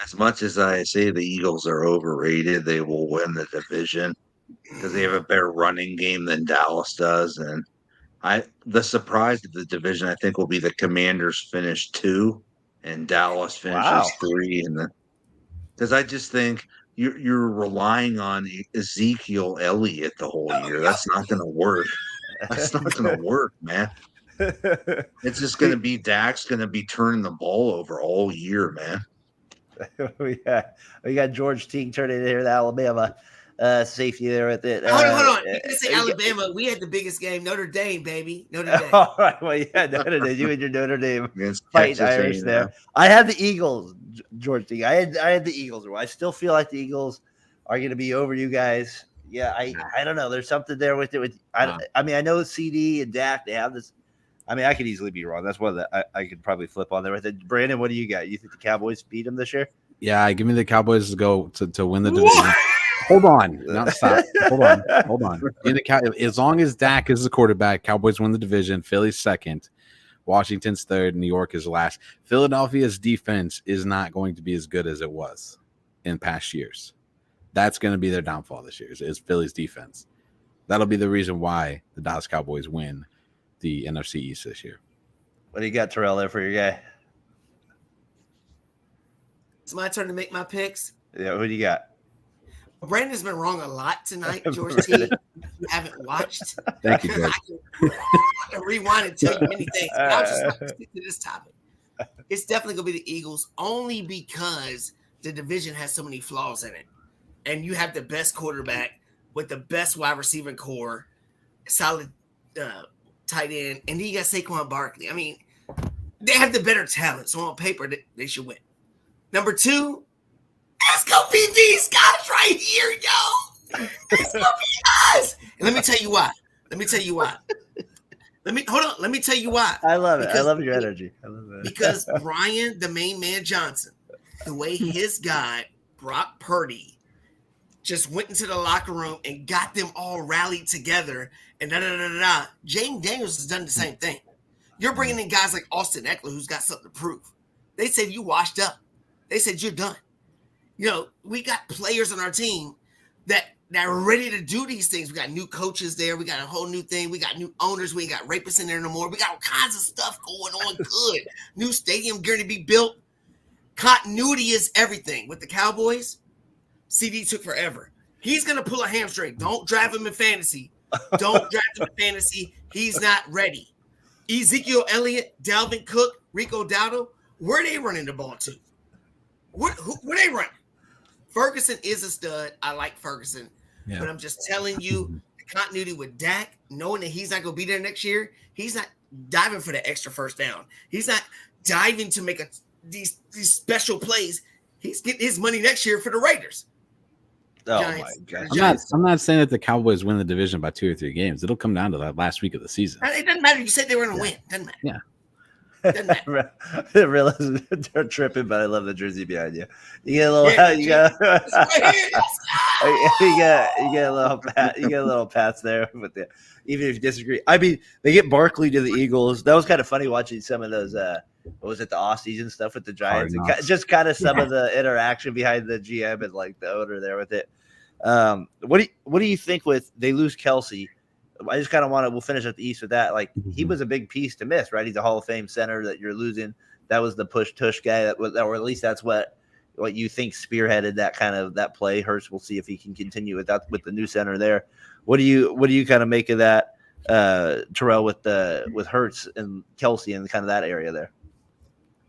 As much as I say the Eagles are overrated, they will win the division because they have a better running game than Dallas does. And the surprise of the division, I think, will be the Commanders finish 2 and Dallas finishes 3. Because I just think you're relying on Ezekiel Elliott the whole year. That's not going to work. That's not going to work, man. It's just going to be Dak's going to be turning the ball over all year, man. we got George Teague turning in here to Alabama. safety there with it. Hold on. You didn't say Alabama. We had the biggest game. Notre Dame, baby. Notre Dame. All right. Well, yeah, Notre Dame. You and your Notre Dame Against fighting Texas Irish A&M. there. I had the Eagles, George. I had the Eagles. I still feel like the Eagles are going to be over you guys. Yeah, I don't know. There's something there with it. I mean, I know CD and Dak, they have this. I mean, I could easily be wrong. That's one that I could probably flip on there with it. Brandon, what do you got? You think the Cowboys beat them this year? Yeah, give me the Cowboys to go to win the division. Hold on. No, stop. Hold on. As long as Dak is the quarterback, Cowboys win the division. Philly's second. Washington's third. New York is last. Philadelphia's defense is not going to be as good as it was in past years. That's going to be their downfall this year is Philly's defense. That'll be the reason why the Dallas Cowboys win the NFC East this year. What do you got, Terrell, there for your guy? It's my turn to make my picks. Yeah, who do you got? Brandon's been wrong a lot tonight, George T. You haven't watched. Thank you, George. I can rewind and tell you many things. But I'll just stick to this topic. It's definitely going to be the Eagles only because the division has so many flaws in it. And you have the best quarterback with the best wide receiving core, solid tight end, and then you got Saquon Barkley. I mean, they have the better talent, so on paper, they should win. Number 2, it's going to be these guys right here, yo. It's going to be us. And let me tell you why. Let me tell you why. Let me tell you why. I love it. I love your energy. I love it. Because Brian, the main man Johnson, the way his guy, Brock Purdy, just went into the locker room and got them all rallied together and da-da-da-da-da. Jaden Daniels has done the same thing. You're bringing in guys like Austin Eckler who's got something to prove. They said you washed up. They said you're done. You know, we got players on our team that are ready to do these things. We got new coaches there. We got a whole new thing. We got new owners. We ain't got rapists in there no more. We got all kinds of stuff going on good. New stadium going to be built. Continuity is everything. With the Cowboys, CD took forever. He's going to pull a hamstring. Don't draft him in fantasy. Don't draft him in fantasy. He's not ready. Ezekiel Elliott, Dalvin Cook, Rico Dowdle, where are they running the ball to? Where they running? Ferguson is a stud. I like Ferguson. Yeah. But I'm just telling you, the continuity with Dak, knowing that he's not going to be there next year, he's not diving for the extra first down. He's not diving to make these special plays. He's getting his money next year for the Raiders. Oh Giants, my God! I'm not saying that the Cowboys win the division by 2 or 3 games. It'll come down to that last week of the season. It doesn't matter. You said they were going to win. Doesn't matter. Yeah. I realize they're tripping, but I love the jersey behind you. You get a little, you get a little pats there with the. Even if you disagree, I mean, they get Barkley to the Eagles. That was kind of funny watching some of those. What was it, the off-season stuff with the Giants? And just kind of some of the interaction behind the GM and like the owner there with it. What do you think with they lose Kelsey? I just kind of we'll finish at the East with that. Like he was a big piece to miss, right? He's a Hall of Fame center that you're losing. That was the push tush guy or at least that's what you think spearheaded that kind of that play. Hurts, we'll see if he can continue with that with the new center there. What do you kind of make of that, Terrell, with Hurts and Kelsey and kind of that area there?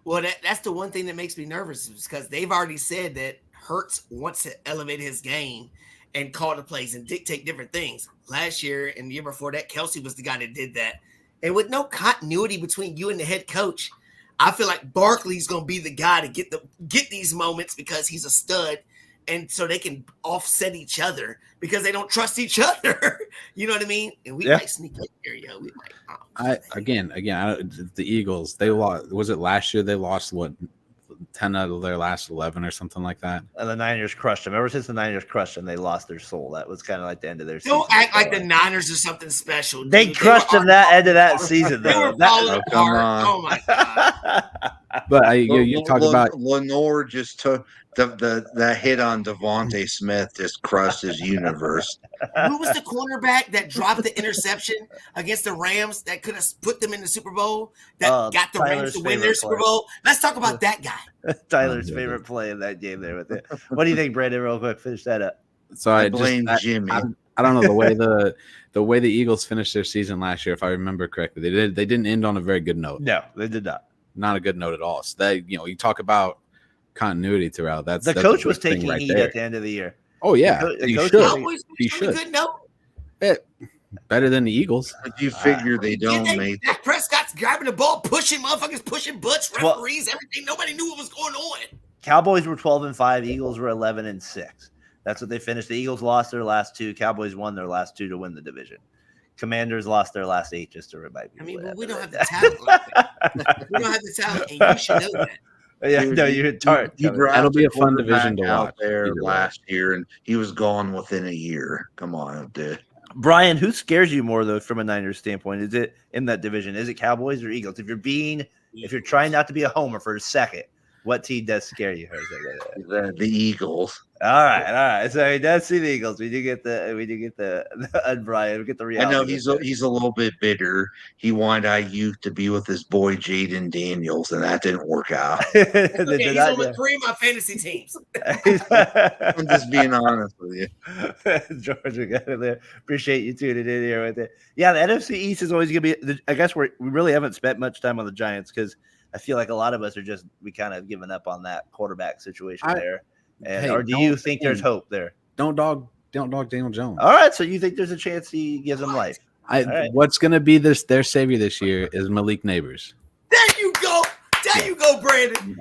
Well, that's the one thing that makes me nervous is because they've already said that Hurts wants to elevate his game and call the plays and dictate different things. Last year and the year before that, Kelsey was the guy that did that. And with no continuity between you and the head coach, I feel like Barkley's going to be the guy to get these moments because he's a stud, and so they can offset each other because they don't trust each other. You know what I mean? And we might sneak up here, yo. We might. The Eagles, they lost. Was it last year? They lost 10 out of their last 11 or something like that. And the Niners crushed them. Ever since the Niners crushed them, they lost their soul. That was kind of like the end of their season. Don't act like the Niners are something special. Dude. They crushed them that end of that season, though. Come on. Oh, my God. But you talk about Lenore just took the hit on Devontae Smith just crushed his universe. Who was the cornerback that dropped the interception against the Rams that could have put them in the Super Bowl? That got the Rams to win their Super Bowl. Let's talk about that guy. Tyler's favorite play in that game there with it. What do you think, Brandon? Real quick, finish that up. So I blame Jimmy. I don't know the way the Eagles finished their season last year, if I remember correctly. They didn't end on a very good note. No, they did not. Not a good note at all. So you talk about continuity throughout. That's coach was taking heat at the end of the year. Oh yeah, The he coach- should. Cowboys He finished on a should. good note. Better than the Eagles. If you figure they don't make Dak Prescott's grabbing the ball, pushing motherfuckers, pushing butts, Well- referees, everything. Nobody knew what was going on. Cowboys were 12-5. Eagles were 11-6. That's what they finished. The Eagles lost their last 2. Cowboys won their last 2 to win the division. Commanders lost their last 8, just to remind you. I mean, but we don't have the talent. Like that. We don't have the talent, and you should know that. Yeah, Dude, no, you're tart. You That'll be a fun division to out watch, there either way. last year, and he was gone within a year. Come on, dude. Brian, who scares you more though from a Niners standpoint? Is it in that division? Is it Cowboys or Eagles? If you're trying not to be a homer for a second, what team does scare you? The Eagles. All right. So he does see the Eagles. We do get the and Brian. We get the I reality. know he's a little bit bitter. He wanted IU to be with his boy Jaden Daniels, and that didn't work out. Okay, he's on the 3 of my fantasy teams. I'm just being honest with you. George, we got it there. Appreciate you tuning in here with it. Yeah, the NFC East is always going to be. I guess we really haven't spent much time on the Giants because I feel like a lot of us are we kind of given up on that quarterback situation there. And, or do you think there's hope there? Don't dog Daniel Jones. All right, so you think there's a chance he gives him life? Right. What's going to be their savior this year is Malik Neighbors. There you go, Brandon.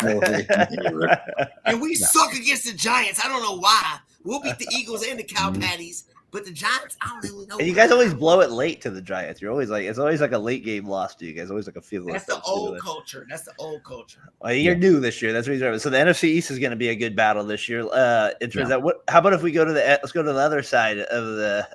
And we suck against the Giants. I don't know why. We'll beat the Eagles and the Cow Patties, but the Giants, I don't really know. And you guys always blow it late to the Giants. You're always like, it's always like a late game loss to you guys. Always like a field goal. That's the old culture. Well, you're new this year. That's what he's so the NFC East is going to be a good battle this year. In terms of how about if we go to let's go to the other side of the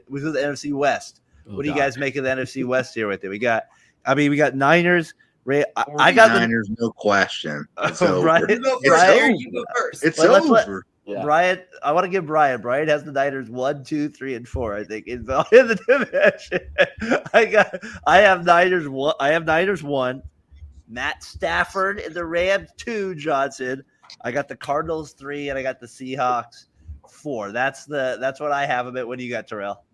we go to the NFC West. What do you guys make of the NFC West here with it? We got Niners. I got the Niners, no question. It's Brian, You go first. It's Well, over. Yeah. Brian, I want to give Brian. Brian has the Niners 1, 2, 3, and 4. I think in the division. I have Niners 1. I have Niners 1. Matt Stafford and the Rams 2. Johnson. I got the Cardinals 3, and I got the Seahawks 4. That's what I have of it. What do you got, Terrell?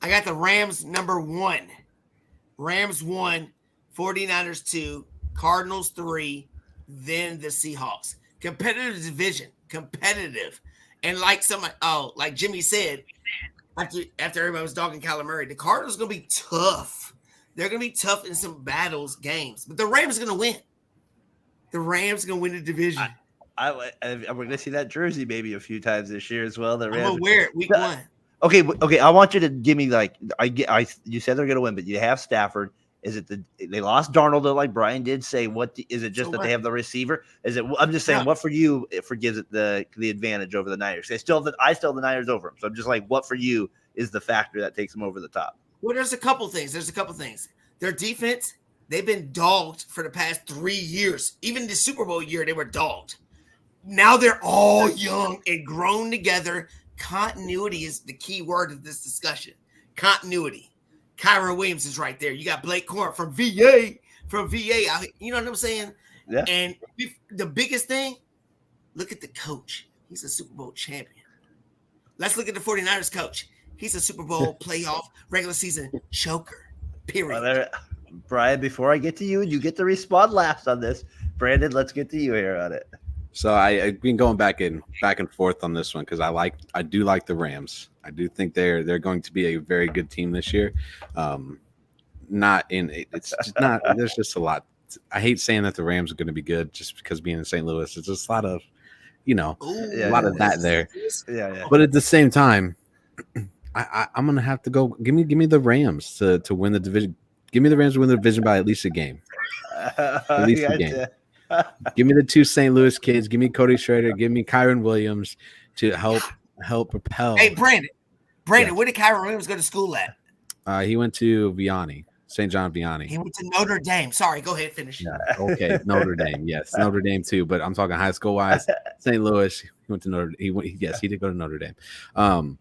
I got the Rams number 1. Rams 1, 49ers 2, Cardinals 3, then the Seahawks. Competitive division. Competitive. And like Jimmy said, after everybody was dogging Kyler Murray, the Cardinals are going to be tough. They're going to be tough in some games. But the Rams are going to win. The Rams are going to win the division. I'm going to see that jersey maybe a few times this year as well. The Rams. I'm going to wear it week 1. Okay. I want you to give me you said they're going to win, but you have Stafford. Is it they lost Darnold like Brian did say? What is it? Just that they have the receiver? Is it? I'm just saying, what for you? It gives it the advantage over the Niners. I still have the Niners over them. So I'm just like, what for you is the factor that takes them over the top? Well, there's a couple things. Their defense, they've been dogged for the past 3 years. Even the Super Bowl year, they were dogged. Now they're all young and grown together. Continuity is the key word of this discussion. Continuity. Kyron Williams is right there. You got Blake Corum from VA. You know what I'm saying? Yeah. And the biggest thing, look at the coach. He's a Super Bowl champion. Let's look at the 49ers coach. He's a Super Bowl playoff regular season choker. Period. Well, Brian, before I get to you and you get to respond last on this, Brandon, let's get to you here on it. So I've been going back and forth on this one because I do like the Rams. I do think they're going to be a very good team this year. It's just not. There's just a lot. I hate saying that the Rams are going to be good just because being in St. Louis, it's just a lot of, a lot of that there. Yeah. But at the same time, I'm gonna have to go. Give me the Rams to win the division. Give me the Rams to win the division by at least a game. At least a game. Give me the 2 St. Louis kids. Give me Cody Schrader. Give me Kyron Williams to help propel. Hey, Brandon, where did Kyron Williams go to school at? He went to Vianney, St. John Vianney. He went to Notre Dame. Sorry, go ahead, finish. Yeah, okay, Notre Dame. Yes, Notre Dame too. But I'm talking high school wise. St. Louis. He went to Notre. He did go to Notre Dame.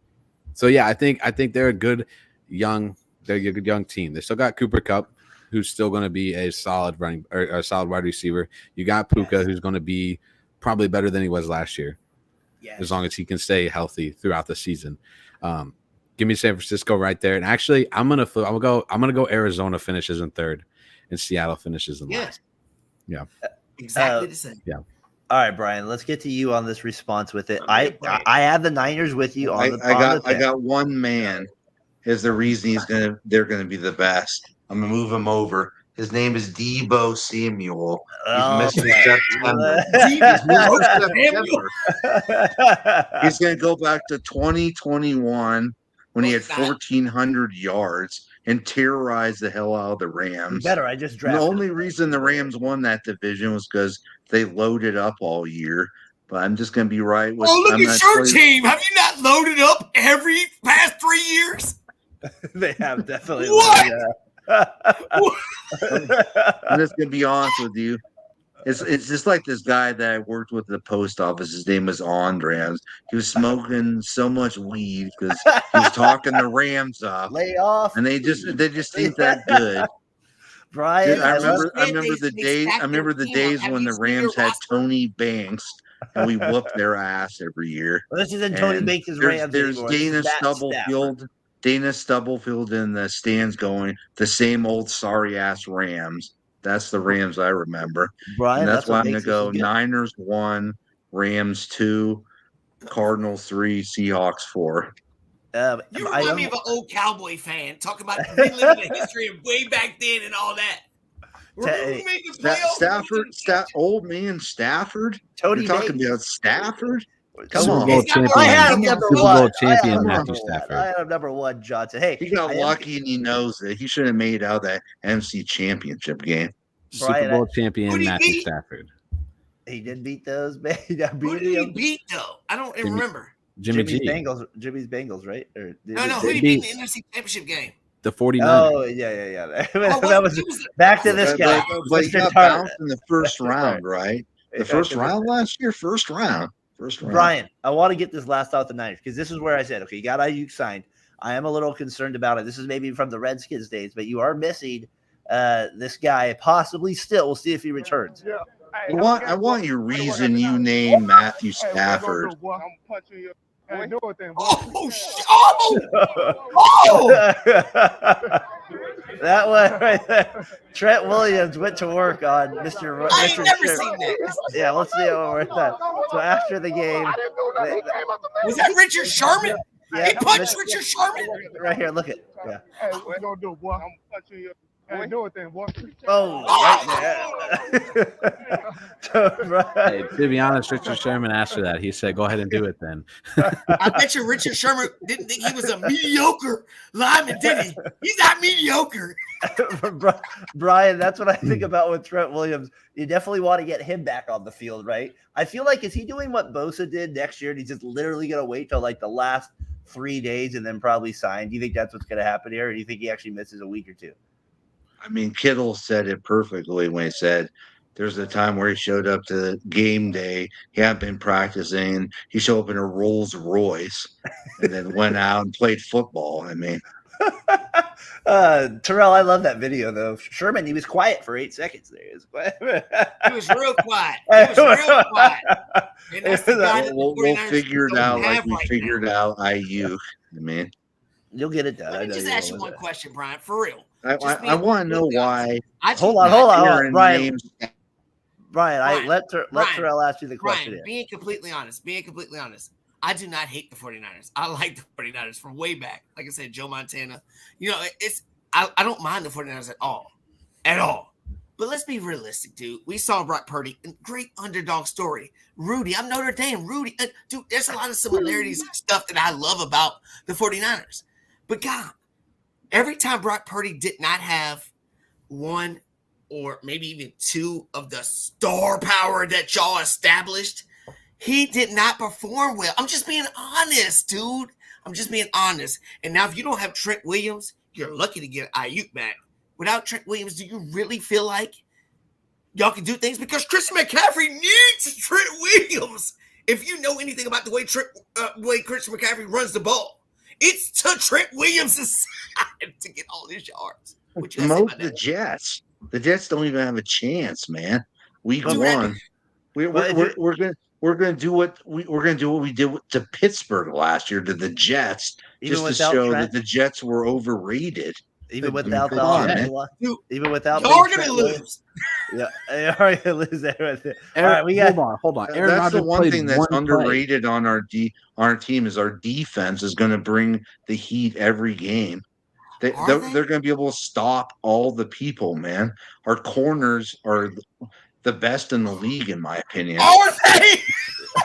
So yeah, I think they're a good young team. They still got Cooper Kupp, who's still going to be a solid wide receiver. You got Puka, who's going to be probably better than he was last year, as long as he can stay healthy throughout the season. Give me San Francisco right there, and actually, I'm gonna go. Arizona finishes in 3rd, and Seattle finishes in last. Yeah, exactly the same. Yeah. All right, Brian, let's get to you on this response with it. Okay, Brian. I have the Niners with you on the I got one man is the reason they're gonna be the best. I'm gonna move him over. His name is Debo Samuel. He's Mr. September. He's Mr. September. He's gonna go back to 2021 when he had 1,400 yards and terrorized the hell out of the Rams. Better, I just The drafted. only reason the Rams won that division was because they loaded up all year. But I'm just going to be right with. Look at your team. Have you not loaded up every past 3 years? They have definitely. What? I'm just going to be honest with you. It's just like this guy that I worked with at the post office. His name was Andres. He was smoking so much weed because he was talking the Rams up. Lay off. And they just ain't that good. Brian, Dude, I remember the days when the Rams had Tony Banks and we whooped their ass every year. Well, this isn't Tony Banks' Rams. There's anymore. Dana Stubblefield in the stands going, the same old sorry ass Rams. That's the Rams I remember. Brian, and that's why I'm gonna go Niners 1, Rams 2, Cardinals 3, Seahawks 4. You remind me of an old Cowboy fan talking about reliving the history of way back then and all that. Old man Stafford. Tony You're talking about Stafford. Come on, I had him number one. Champion Matthew Stafford. I had him number one, Johnson. Hey, he got lucky and he knows it. He should have made out that NFC Championship game. Super Bowl champion Matthew Stafford. He did beat those, man. Who did he beat though? I don't even remember. Jimmy's Bengals, right? Or no, who did he beat in the NFC Championship game? The 49ers. Oh, yeah. That was back to this guy. But he got bounced in the first round, right? The first round last year? First round. Brian, I want to get this last out the Niners because this is where I said, okay, you got Ayuk signed. I am a little concerned about it. This is maybe from the Redskins days, but you are missing this guy possibly still. We'll see if he returns. Yeah. I want your reason you named Matthew Stafford. That one right there. Trent Williams went to work on Mr. I ain't never seen that. Yeah, let's see it one more time. So after the game, was that Richard Sherman? Yeah, he punched Richard Sherman. Right here, look at. Yeah. Hey, what you gonna do, boy? I'm punching you. Ain't do it then, boy. Oh, right there. Hey, to be honest, Richard Sherman asked for that. He said, "Go ahead and do it then." I bet you Richard Sherman didn't think he was a mediocre lineman, did he? He's not mediocre. Brian, that's what I think about with Trent Williams. You definitely want to get him back on the field, right? I feel like, is he doing what Bosa did next year? And he's just literally going to wait till like the last 3 days and then probably sign. Do you think that's what's going to happen here? Or do you think he actually misses a week or two? I mean, Kittle said it perfectly when he said there's a time where he showed up to game day. He hadn't been practicing. He showed up in a Rolls Royce and then went out and played football. I mean, Terrell, I love that video though. Sherman, he was quiet for 8 seconds there. He was real quiet. And that's the guy that we'll figure it out like we figured out Ayuk. I mean, you'll get it done. Let me just ask you one question, Brian, for real. I want to know why. Hold on, Brian. Brian, let Terrell ask you the question. Brian, being completely honest, I do not hate the 49ers. I like the 49ers from way back. Like I said, Joe Montana. You know, I don't mind the 49ers at all. But let's be realistic, dude. We saw Brock Purdy, great underdog story. Rudy, I'm Notre Dame. Rudy, dude, there's a lot of similarities and stuff that I love about the 49ers. But God, every time Brock Purdy did not have one or maybe even two of the star power that y'all established, he did not perform well. I'm just being honest, dude. I'm just being honest. And now if you don't have Trent Williams, you're lucky to get Ayuk back. Without Trent Williams, do you really feel like y'all can do things? Because Christian McCaffrey needs Trent Williams. If you know anything about the way Christian McCaffrey runs the ball, it's to Trent Williams' side to get all his yards. Promote the Jets. The Jets don't even have a chance, man. Week one, we're gonna do what we did to Pittsburgh last year to the Jets, just to show that the Jets were overrated. Even without Come on, the man. even without Y'all are Big gonna Trent lose. Williams. Yeah, they are gonna lose there right there. All right, we got hold on. Aaron That's the Rodgers one played thing that's one play. underrated on our team is our defense is going to bring the heat every game. They're going to be able to stop all the people, man. Our corners are the best in the league, in my opinion. Are they?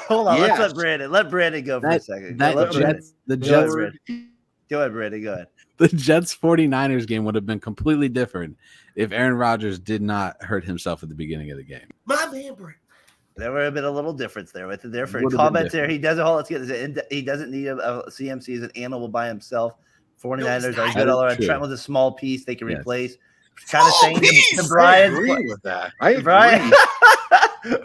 hold on. Let's Yes. let Brandon go for a second. Go ahead, The Brandon. Go ahead, Brandon. Go ahead. The Jets 49ers game would have been completely different if Aaron Rodgers did not hurt himself at the beginning of the game. My man, Brent. There would have been a little difference there with the different Would have been comments there. different. He doesn't hold. He doesn't need a CMC as an animal by himself. 49ers are not. good That all is around. true. Trent was a small piece they can Yes. replace. Kind of Small saying piece? to I Brian. agree with that. I agree. Brian,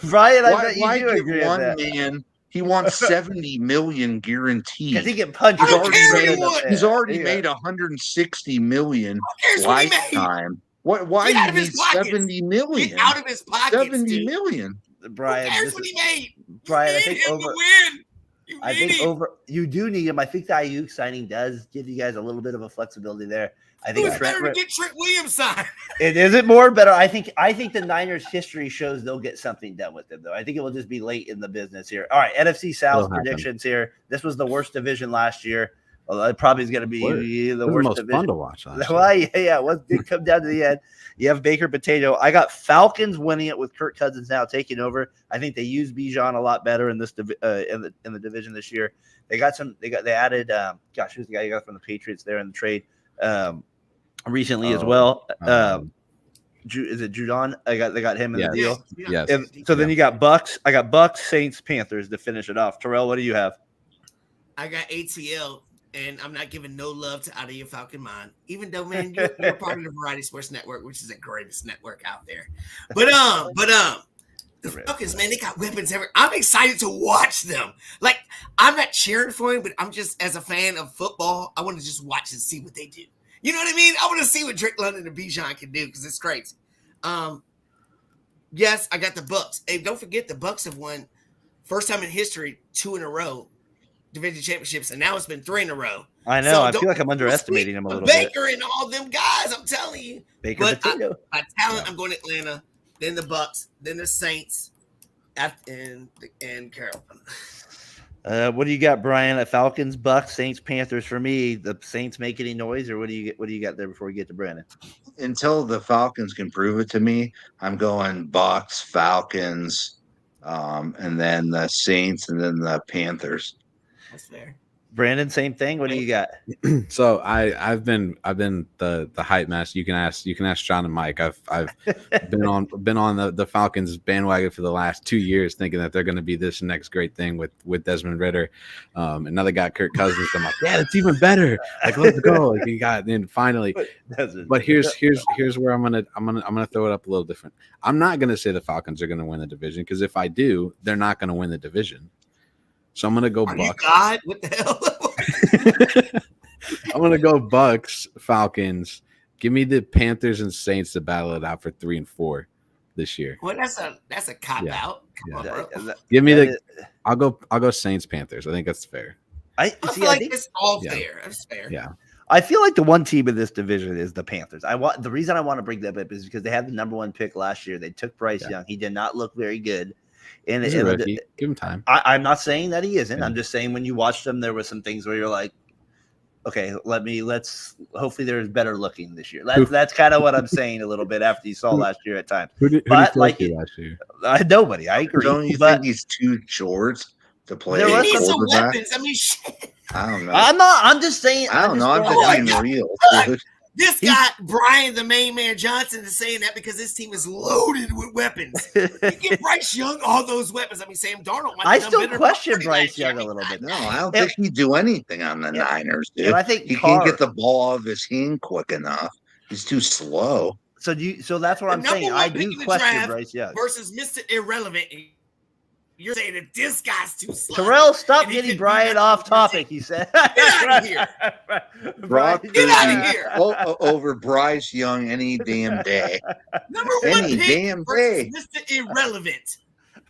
Brian, I why bet you why do give agree with one that. man? He wants 70 million guaranteed. Because he can punch. I don't hard care right in the anymore. face. He's already Yeah. made 160 million cares what he made? lifetime. Why Get out you of his need pockets. 70 million? Get out of his pockets, 70 dude. million. Brian. Who cares this what is- he made? Brian, I You think need him over. to win. You I need think him. over. You do need him. I think the Ayuk signing does give you guys a little bit of a flexibility there. I think Who's Trent. better to get Trent Williams signed? It isn't more better. I think the Niners' history shows they'll get something done with him, though. I think it will just be late in the business here. All right, NFC South It'll happen. predictions here. This was the worst division last year. Well, it probably is going to be It the was worst most division. fun to watch last year. Well, yeah, it did come down to the end. You have Baker Potato. I got Falcons winning it with Kirk Cousins now taking over. I think they used Bijan a lot better in this in the division this year. They added who's the guy you got from the Patriots there in the trade recently as well. Is it Judon? They got him in the deal. Yes. So then you got Bucks. I got Bucks, Saints, Panthers to finish it off. Terrell, what do you have? I got ATL, and I'm not giving no love to Out of Your Falcon Mind, even though, man, you're part of the Variety Sports Network, which is the greatest network out there. But the Falcons, man, they got weapons everywhere. I'm excited to watch them. Like, I'm not cheering for him, but I'm just, as a fan of football, I want to just watch and see what they do. You know what I mean? I want to see what Drake London and Bijan can do because it's crazy. Yes, I got the Bucks. Hey, don't forget the Bucks have won first time in history 2 in a row division championships, and now it's been 3 in a row. I know. I feel like I'm underestimating him a little bit. Baker and all them guys, I'm telling you. Baker But Potato. by talent, I'm going Atlanta, then the Bucks, then the Saints, and Carolina. What do you got, Brian? Falcons, Bucks, Saints, Panthers. For me, the Saints make any noise, or what do you got there before we get to Brandon? Until the Falcons can prove it to me, I'm going Bucks, Falcons, and then the Saints, and then the Panthers. That's fair. Brandon, same thing. What do you got? So I've been the hype master. You can ask John and Mike. I've been on the Falcons bandwagon for the last 2 years, thinking that they're going to be this next great thing with Desmond Ridder. And now they got Kirk Cousins. I'm like, yeah, it's even better. Like, let's go. Like, you got then finally. But here's where I'm gonna throw it up a little different. I'm not gonna say the Falcons are gonna win the division, because if I do, they're not gonna win the division. So I'm gonna go Are Bucks. you God? What the hell? I'm gonna go Bucks, Falcons. Give me the Panthers and Saints to battle it out for 3 and 4 this year. Well, that's a cop out. Come on, bro. Give me I'll go Saints, Panthers. I think that's fair. I feel like it's all fair. That's fair. Yeah. I feel like the one team in this division is the Panthers. The reason I want to bring that up is because they had the number 1 pick last year. They took Bryce Young. He did not look very good. And He's a rookie. Give him time. I'm not saying that he isn't. Yeah. I'm just saying when you watched him, there were some things where you're like, okay, let's hopefully there's better looking this year. That's kind of what I'm saying a little bit after you saw last year at times. Who did But, like, last year? Nobody. I agree. Don't you but think he's too short to play There He was needs some quarterback? weapons. I mean, shit. I don't know. I'm just saying. I don't know. I'm throwing just it being out. real, dude. This guy, Brian, the main man Johnson, is saying that because his team is loaded with weapons. You give Bryce Young all those weapons. I mean, Sam Darnold might I be done still better question than Bryce year. Young a little bit. No, I don't think he'd do anything on the Niners, dude. And I think he can't get the ball out of his hand quick enough. He's too slow. So that's what The I'm saying. number I one pick do in the question draft Bryce Young. versus Mr. Irrelevant. You're saying that this guy's too slow. Terrell, stop And he getting can do Brian nothing off with your topic. team. He said, Get out of here. Brock Get out of Purdy here. over Bryce Young any damn day. Number 1 Any pick damn versus day. Mr. Irrelevant.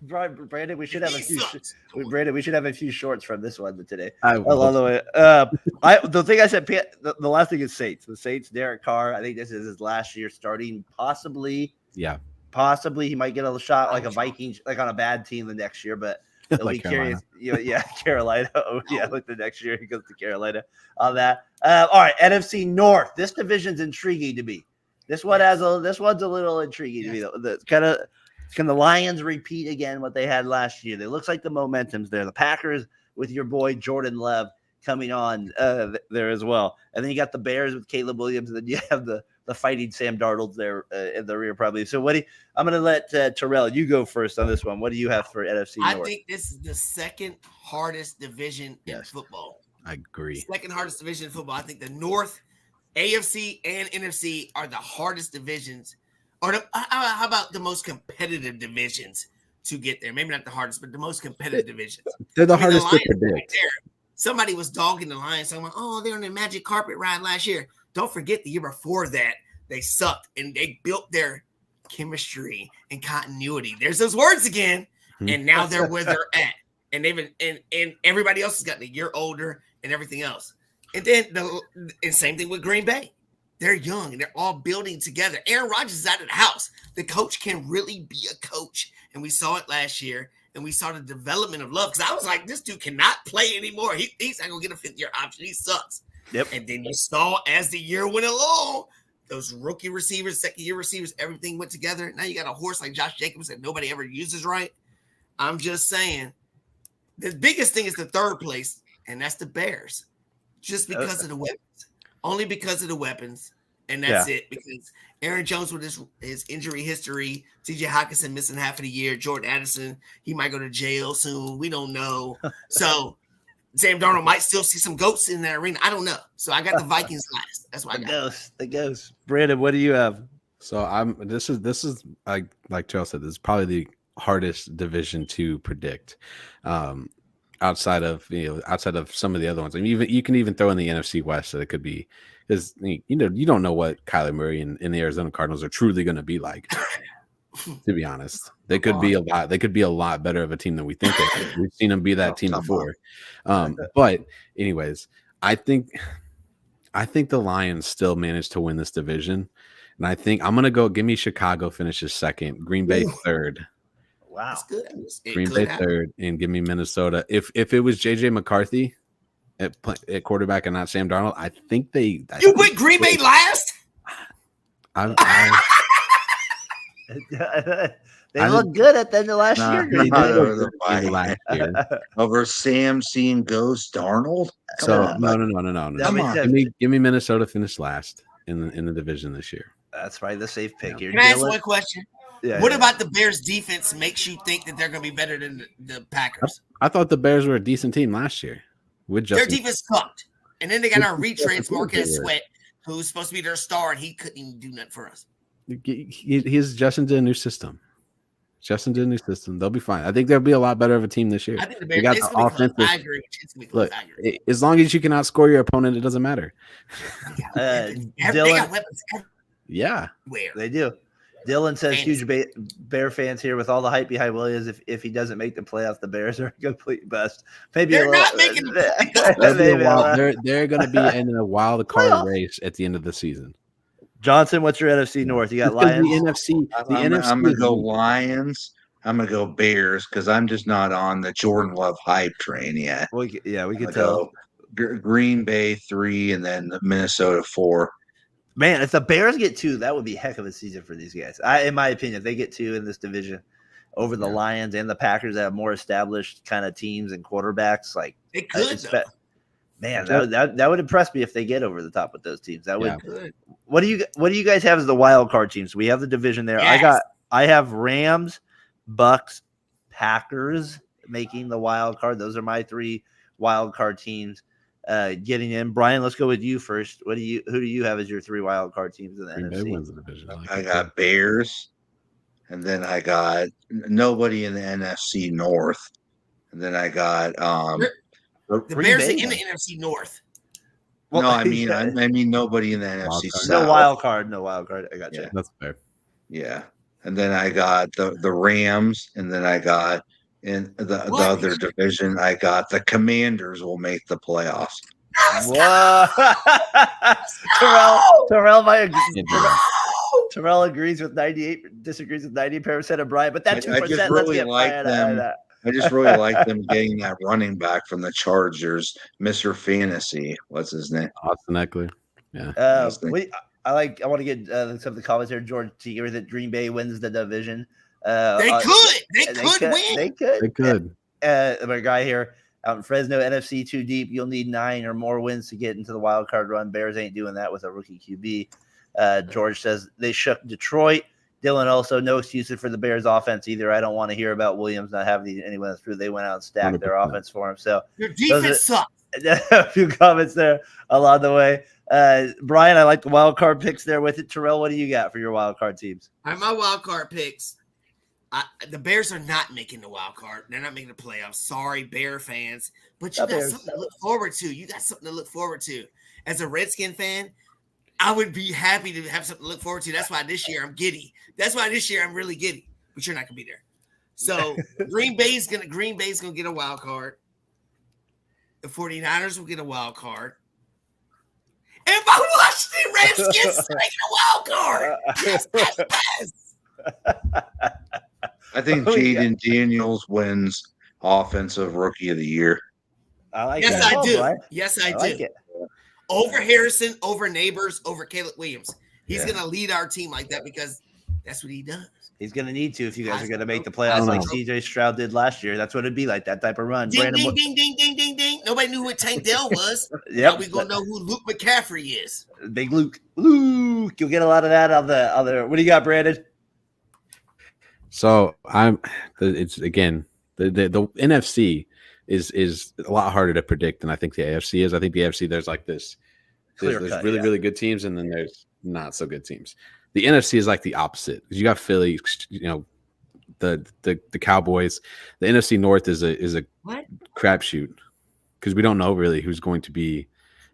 Brandon, we should have a He few. sucks. Brandon, we should have a few shorts from this one today. I Along the way, the thing I said, the last thing is Saints. The Saints, Derek Carr. I think this is his last year starting. Possibly he might get a shot like a Vikings, like on a bad team the next year, but. It'll Like be curious. Carolina. Carolina. Oh, yeah, like the next year he goes to Carolina on that. All right, NFC North. This division's intriguing to me. This one's a little intriguing to me. Though. Can the Lions repeat again what they had last year? It looks like the momentum's there. The Packers with your boy Jordan Love coming on there as well, and then you got the Bears with Caleb Williams, and then you have the fighting Sam Darnold there in the rear probably. So I'm going to let Terrell, you go first on this one. What do you have for NFC North? I think this is the second hardest division in football. I agree. Second hardest division in football. I think the North, AFC and NFC are the hardest divisions. Or how about the most competitive divisions to get there? Maybe not the hardest, but the most competitive divisions. They're the hardest to Lions predict. right there, somebody was dogging the Lions. Talking about, oh, they're on the magic carpet ride last year. Don't forget the year before that, they sucked and they built their chemistry and continuity. There's those words again. And now they're where they're at. And they've been, and everybody else has gotten a year older and everything else. And then and same thing with Green Bay. They're young and they're all building together. Aaron Rodgers is out of the house. The coach can really be a coach. And we saw it last year. And we saw the development of Love. Because I was like, this dude cannot play anymore. He's not going to get a fifth-year option. He sucks. Yep. And then you saw as the year went along, those rookie receivers, second-year receivers, everything went together. Now you got a horse like Josh Jacobs that nobody ever uses right. I'm just saying, the biggest thing is the third place, and that's the Bears. Just because of the weapons. Only because of the weapons. And that's it. Because Aaron Jones with his injury history, TJ Hawkinson missing half of the year, Jordan Addison, he might go to jail soon. We don't know. So Sam Darnold might still see some goats in that arena. I don't know. So I got the Vikings last. That's why I got the ghost. Brandon, what do you have? So this is like Charles said, this is probably the hardest division to predict. Outside of some of the other ones. I mean, you can even throw in the NFC West that it could be, because you don't know what Kyler Murray and the Arizona Cardinals are truly going to be like. To be honest, they could be a lot better of a team than we think. We've seen them be that team before. But anyways, I think the Lions still managed to win this division, and I think I'm gonna give me Chicago finishes second, Green Bay third. Wow, that's good. Green Bay third, and give me Minnesota. If it was JJ McCarthy at quarterback and not Sam Darnold, I think you put Green Bay last. They look good at the end of last year. Over Sam seeing Ghost Darnold. So no. Give me Minnesota finish last in the division this year. That's probably the safe pick here. Can I ask one question? What about the Bears defense makes you think that they're going to be better than the Packers? I thought the Bears were a decent team last year. Their defense sucked. And then they got our retreads, Marquez Sweat, who's supposed to be their star, and he couldn't even do nothing for us. He's Justin did a new system. They'll be fine. I think they'll be a lot better of a team this year. I think the Bears got the offensive. I agree with you. Look, as long as you can outscore your opponent, it doesn't matter. They got weapons everywhere. Yeah, they do. Dylan says huge Bear fans here with all the hype behind Williams. If he doesn't make the playoffs, the Bears are a complete bust. Maybe they're not making the They're going to be in a wild card race at the end of the season. Johnson, what's your NFC North? You got Lions. NFC. I'm going to go Lions. I'm going to go Bears because I'm just not on the Jordan Love hype train yet. We can tell. Green Bay 3 and then Minnesota 4. Man, if the Bears get 2, that would be a heck of a season for these guys. In my opinion, if they get 2 in this division over the Lions and the Packers that have more established kind of teams and quarterbacks, like they could. Man, that would impress me if they get over the top with those teams. That would. What do you guys have as the wild card teams? We have the division there. Yes. I have Rams, Bucks, Packers making the wild card. Those are my 3 wild card teams. Getting in. Brian, let's go with you first. Who do you have as your 3 wild card teams in the NFC? Wins the division. I got Bears, and then I got nobody in the NFC North, and then I got the Bears in the NFC North. Well, no, I mean nobody in the NFC South. No wild card. I got you. That's fair. Yeah. and then I got the Rams, and then I got in the other division. I got the Commanders will make the playoffs. Whoa. Terrell agrees with 98, disagrees with 98% of Brian, but that 2%, I just really like them. I just really like them getting that running back from the Chargers, Mr. Fantasy. What's his name? Austin Eckler. Yeah. I want to get some of the comments here. George T. that Green Bay wins the division. They could win. They could. My guy here out in Fresno, NFC too deep. You'll need 9 or more wins to get into the wild card run. Bears ain't doing that with a rookie QB. George says they shook Detroit. Dylan also, no excuses for the Bears offense either. I don't want to hear about Williams not having anyone that's through. They went out and stacked 100%. Their offense for him. So your defense sucks. A few comments there along the way. Brian, I like the wild card picks there with it. Terrell, what do you got for your wild card teams? All right, my wild card picks. The Bears are not making the wild card. They're not making the playoffs. Sorry, Bear fans. But you got something to look forward to. As a Redskin fan, I would be happy to have something to look forward to. That's why this year I'm giddy. That's why this year I'm really giddy. But you're not gonna be there. So Green Bay's gonna get a wild card. The 49ers will get a wild card. And my Washington Redskins taking a wild card. Yes. I think Jaden Daniels wins Offensive Rookie of the Year. I like yes, that. I do. Right? Yes, I do. Like it. Over Harrison, over Neighbors, over Caleb Williams. He's going to lead our team like that because that's what he does. He's going to need to if you guys are going to make the playoffs like CJ Stroud did last year. That's what it'd be like, that type of run. Ding, ding, ding, ding, ding, ding, ding. Nobody knew what Tank Dell was. Yep. Now we're going to know who Luke McCaffrey is. Big Luke. Luke. You'll get a lot of that on the other. What do you got, Brandon? So it's again, the NFC is a lot harder to predict than I think the AFC is. I think the AFC, there's like this, there's really, really good teams, and then there's not so good teams. The NFC is like the opposite because you got Philly, the Cowboys. The NFC North is a crapshoot because we don't know really who's going to be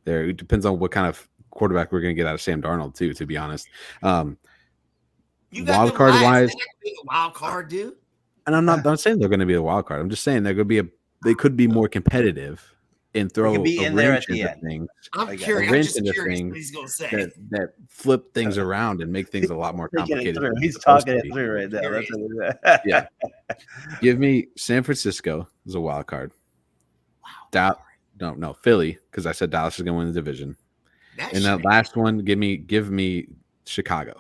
there. It depends on what kind of quarterback we're going to get out of Sam Darnold too, to be honest. Wild card wise, wild card, dude. And I'm not saying they're going to be a wild card. I'm just saying they're going to be they could be more competitive and throw a wrench into things. I'm curious. I'm just curious what he's going to say. That flip things around and make things a lot more complicated. He's talking it through right now. Yeah. Give me San Francisco as a wild card. Wow. No, Philly, because I said Dallas is going to win the division. And that last one, give me Chicago.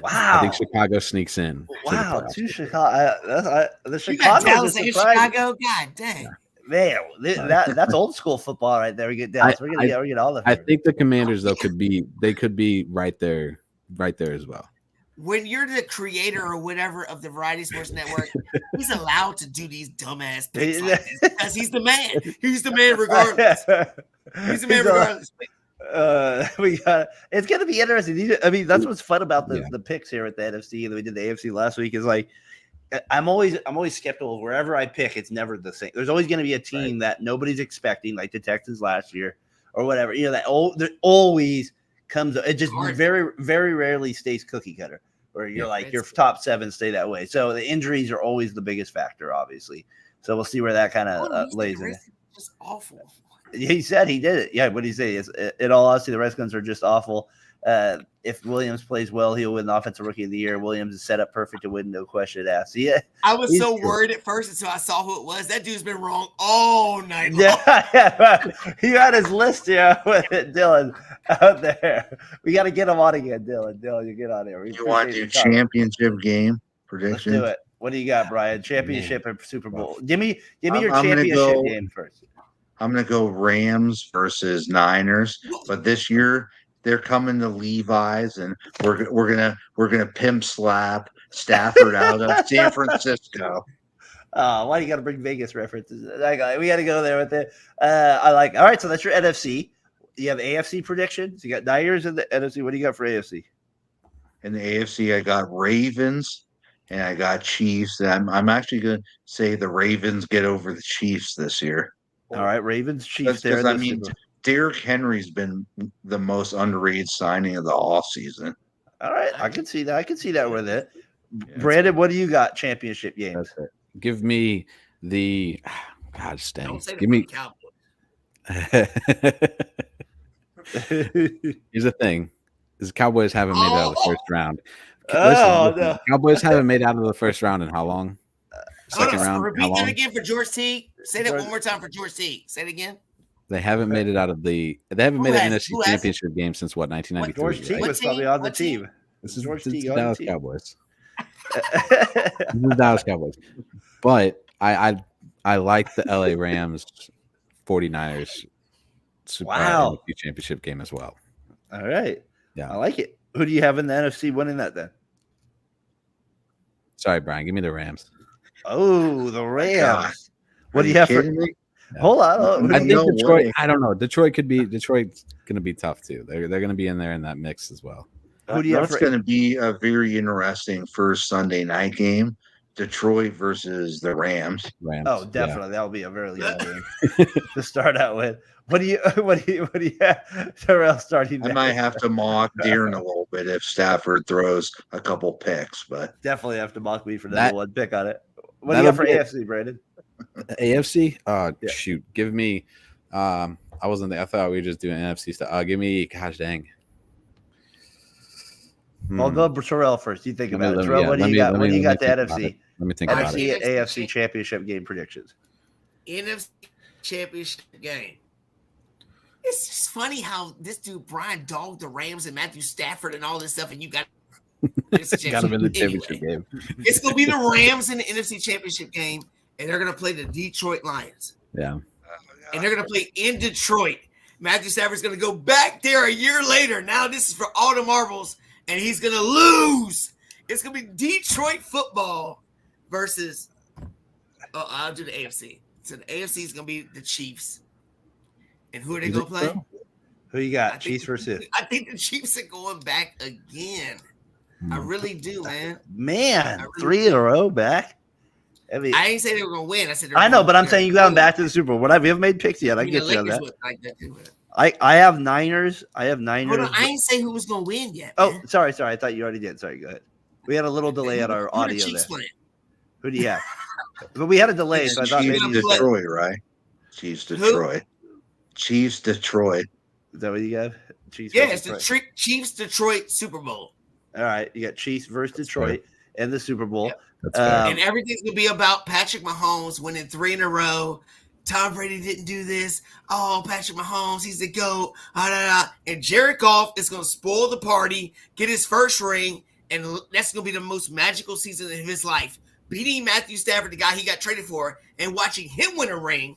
Wow. I think Chicago sneaks in. Wow, to Chicago. The Chicago. Dallas and Chicago? God dang. Man, that's old school football right there. We get Dallas. We're gonna get all the. I think the Commanders though could be right there as well. When you're the creator or whatever of the Variety Sports Network, he's allowed to do these dumbass things like this because he's the man. He's the man regardless. He's the man regardless. It's gonna be interesting. I mean, that's what's fun about the picks here at the NFC that we did the AFC last week. Is like I'm always skeptical. Wherever I pick, it's never the same. There's always going to be a team that nobody's expecting, like the Texans last year or whatever. You know, that always comes. It just very, very rarely stays cookie cutter. Where you're like your top 7 stay that way. So the injuries are always the biggest factor, obviously. So we'll see where that kind of lays in. Just awful. He said he did it. Yeah, what did he say? In all honesty, the Redskins are just awful. If Williams plays well, he'll win the Offensive Rookie of the Year. Williams is set up perfect to win, no question asked. Yeah, I was so worried at first until I saw who it was. That dude's been wrong all night long. Yeah, he had his list here with it, Dylan out there. We got to get him on again, Dylan. Dylan, you get on there. You want to do championship game prediction? Let's do it. What do you got, Brian? Championship or Super Bowl? Give me your championship game first. I'm gonna go Rams versus Niners, but this year they're coming to Levi's, and we're gonna pimp slap Stafford out of San Francisco. Why do you got to bring Vegas references? We got to go there with it. I like. All right, so that's your NFC. You have AFC predictions. You got Niners in the NFC. What do you got for AFC? In the AFC, I got Ravens and I got Chiefs. I'm actually gonna say the Ravens get over the Chiefs this year. All right, Ravens, Chiefs. Because I mean, Derrick Henry's been the most underrated signing of the offseason. All right, I can see that. I can see that with it. Brandon, what do you got? Championship games. That's it. Give me the God stang. Don't say Give me. Cowboys. Here's the thing: is Cowboys haven't made it out of the first round. No. Cowboys haven't made it out of the first round in how long? Second round. Repeat that again for George T. Say that one more time for George T. Say it again. They haven't made it out of the. They haven't made an NFC who Championship game since what 1993. George T right? was probably on the team. This is George the T on Dallas the team. Cowboys. This is the Dallas Cowboys. But I like the LA Rams 49ers Wow. NFC Championship game as well. All right. Yeah. I like it. Who do you have in the NFC winning that then? Sorry, Brian. Give me the Rams. Oh, the Rams. God. What do you have for? Me? Hold on. I Who do think you- Detroit. I don't know. Detroit's going to be tough too. They're going to be in there in that mix as well. Who do you have That's for? going to be a very interesting first Sunday night game. Detroit versus the Rams. Rams. Oh, definitely. That'll be a very good game to start out with. What do you have? Terrell starting. I might have to mock Deeren a little bit if Stafford throws a couple picks, but Definitely have to mock me for That- number one pick on it. What do you have for AFC, Brandon? AFC. Yeah. Shoot. Give me. I thought we were just doing NFC stuff. Give me. Gosh dang. I'll go Terrell first. You think Let me- about it. let me- Terrell, yeah, what do let you me- got? let What me- do you let got me to think about NFC? it. Let me think about NFC, it. AFC championship game predictions. NFC Championship game. It's just funny how this dude Brian dogged the Rams and Matthew Stafford and all this stuff, and you got Got him in the championship game. It's gonna be the Rams in the NFC Championship game, and they're gonna play the Detroit Lions, Yeah. and they're gonna play in Detroit. Matthew Stafford's gonna go back there a year later. Now this is for all the marbles, and he's gonna lose. It's gonna be Detroit football versus. Oh, I'll do the AFC. So the AFC is gonna be the Chiefs. And who are they You gonna think play? so? Who you got? I think- Chiefs versus I think the Chiefs are going back again. I really do, man. man. really 3 in a row back. I mean, I ain't say they were gonna win. I said I know, but I'm saying you got them back to the Super Bowl. We haven't made picks yet. I mean, get the you on Lakers that. look like that too. I have Niners. I have Niners. Hold on, I ain't say who was gonna win yet. Oh, man. sorry. I thought you already did. Sorry, go ahead. We had a little delay on our Who the audio there. Chiefs playing? Who do you have? But we had a delay, so I thought maybe Chiefs you said. Detroit, right? Chiefs Detroit. Chiefs Detroit. Is that what you got? Chiefs. Yeah, versus it's the Detroit. Chiefs Detroit Super Bowl. All right, you got Chiefs versus Detroit in the Super Bowl. Yep. That's fair. And everything's gonna be about Patrick Mahomes winning 3 in a row. Tom Brady didn't do this. Oh, Patrick Mahomes, he's the GOAT. And Jared Goff is gonna spoil the party, get his first ring, and that's gonna be the most magical season of his life. Beating Matthew Stafford, the guy he got traded for, and watching him win a ring,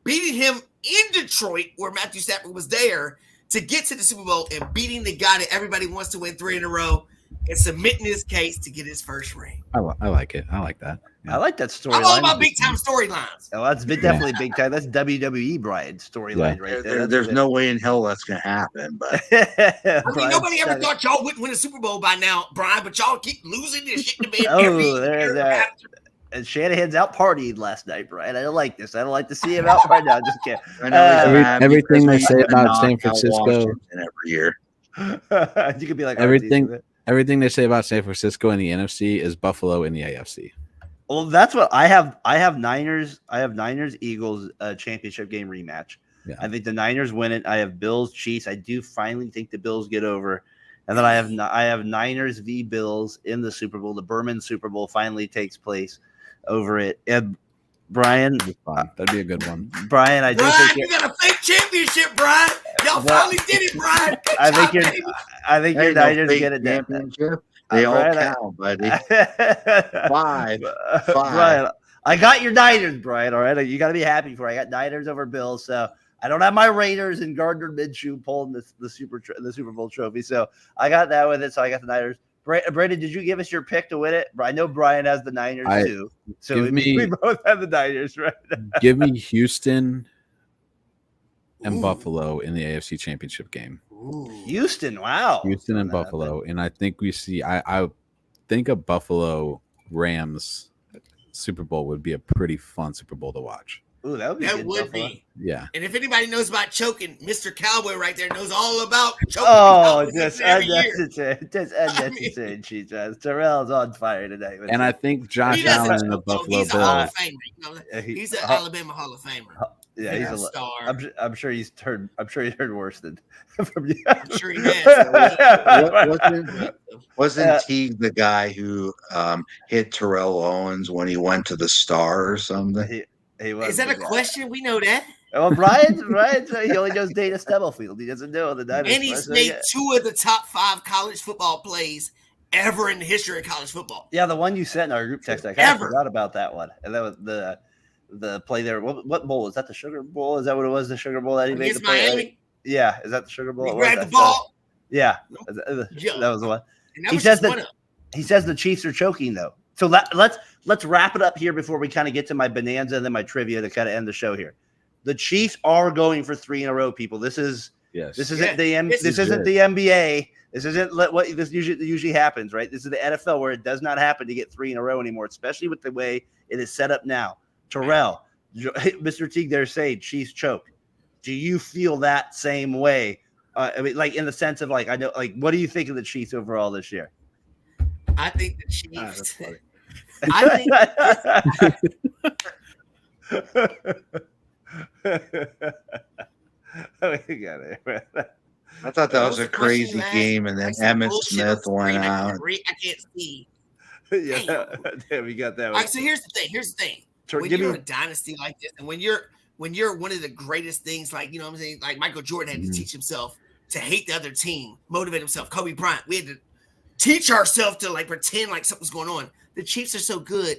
beating him in Detroit, where Matthew Stafford was there, to get to the Super Bowl, and beating the guy that everybody wants to win 3 in a row, and submitting his case to get his first ring. I like it. I like that. I like that storyline. I'm all about big time storylines. Oh, that's been definitely big time. That's WWE Brian storyline right there. There's no way in hell that's going to happen. But I mean, nobody ever thought y'all wouldn't win a Super Bowl by now, Brian, but y'all keep losing this shit to me every year after. And Shanahan's out partying last night, Brian. I don't like this. I don't like to see him out right now. Just kidding. I know he's mad everything because they say we about San knock out Francisco- Washington every year. You could be like Everything they say about San Francisco in the NFC is Buffalo in the AFC. Well, that's what I have. I have Niners. Eagles championship game rematch. Yeah. I think the Niners win it. I have Bills Chiefs. I do finally think the Bills get over, and then I have Niners v Bills in the Super Bowl. The Berman Super Bowl finally takes place over it. And Brian, That'd be fun. That'd be a good one. Brian, I do Brian, think you got a fake championship, Brian. Y'all Well, finally did it, Brian. Good I think job, your baby. Hey, no Niners fake get it done. championship. They all Brian, count, buddy. Five. Five. Brian, I got your Niners, Brian. All right, you got to be happy for it. I got Niners over Bills, so I don't have my Raiders and Gardner Minshew pulling the Super Bowl trophy. So I got that with it. So I got the Niners. Brandon, did you give us your pick to win it? I know Brian has the Niners too. So we both have the Niners, right? Give me Houston and Ooh. Buffalo in the AFC Championship game. Houston, wow. Houston and Buffalo, and I think we see. I think a Buffalo Rams Super Bowl would be a pretty fun Super Bowl to watch. Ooh, that would be That good. would Buffalo. be. Yeah. And if anybody knows about choking, Mr. Cowboy right there knows all about choking. Oh, Cowboys just every year. unnecessary. Just unnecessary, cheese. Terrell's on fire tonight. And I think He Josh doesn't Allen and the choke, though. Buffalo He's a Hall of Bills. Famer. You know, he- he's an Ho- Alabama Hall of Famer. yeah, he's a star. I'm sure he's heard. I'm sure he's heard worse than from you. I'm sure he has. Wasn't Teague the guy who hit Terrell Owens when he went to the Star or something? He was Is that a the guy. question? We know that. Well, Brian, he only knows Dana Stubblefield. He doesn't know the Niners. And he's made 2 of the top 5 college football plays ever in the history of college football. Yeah, the one you sent in our group text, I kind of forgot about that one. And that was the play there. What bowl is that? The Sugar Bowl? Is that what it was? The Sugar Bowl that he made the play? Miami. Yeah, is that the Sugar Bowl? He grabbed the ball. Yeah, that was the one. And that He was says just one that of them. he says the Chiefs are choking though. So let's wrap it up here before we kind of get to my bonanza and then my trivia to kind of end the show here. The Chiefs are going for 3 in a row, people. This isn't the NBA. This isn't what this usually happens, right? This is the NFL where it does not happen to get 3 in a row anymore, especially with the way it is set up now. Terrell, Mr. Teague, they're saying Chiefs choke. Do you feel that same way? I mean, like in the sense of like, I know, like, what do you think of the Chiefs overall this year? I think the Chiefs. That's funny. I I thought that was a crazy game, and then Emmitt Smith went out. I can't see. Yeah, damn, we got that one. All right, so here's the thing. When you're a dynasty like this, and when you're one of the greatest things, like, you know what I'm saying, like Michael Jordan had to teach himself to hate the other team, motivate himself. Kobe Bryant, we had to teach ourselves to like pretend like something's going on. The Chiefs are so good.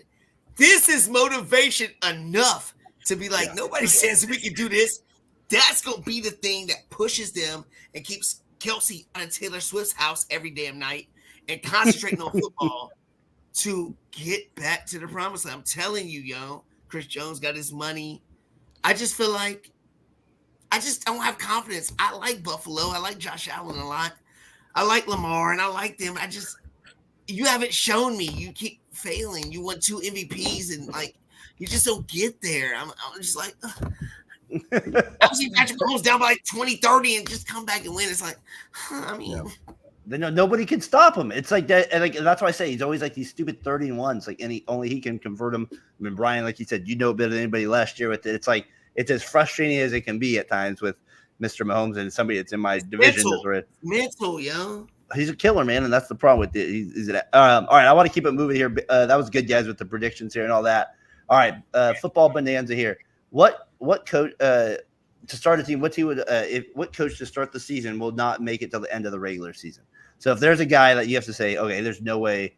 This is motivation enough to be like, nobody says we can do this. That's going to be the thing that pushes them and keeps Kelsey out of Taylor Swift's house every damn night and concentrating on football to get back to the promised land. I'm telling you, yo, Chris Jones got his money. I just feel like I just don't have confidence. I like Buffalo. I like Josh Allen a lot. I like Lamar, and I like them. You haven't shown me. You keep failing. You won 2 MVPs, and like you just don't get there. I'm just like, I've seen Patrick Mahomes down by like 20-30 and just come back and win. It's like, I mean, nobody can stop him. It's like that, and like that's why I say he's always like these stupid 30-1s. Like only he can convert them. I mean, Brian, like you said, you know better than anybody last year with it. It's like it's as frustrating as it can be at times with Mr. Mahomes and somebody that's in my division. Mental, yo. He's a killer, man, and that's the problem with it. He's all right, I want to keep it moving here. That was good, guys, with the predictions here and all that. All right, football bonanza here. What coach to start a team? What coach to start the season will not make it till the end of the regular season? So if there's a guy that you have to say, okay, there's no way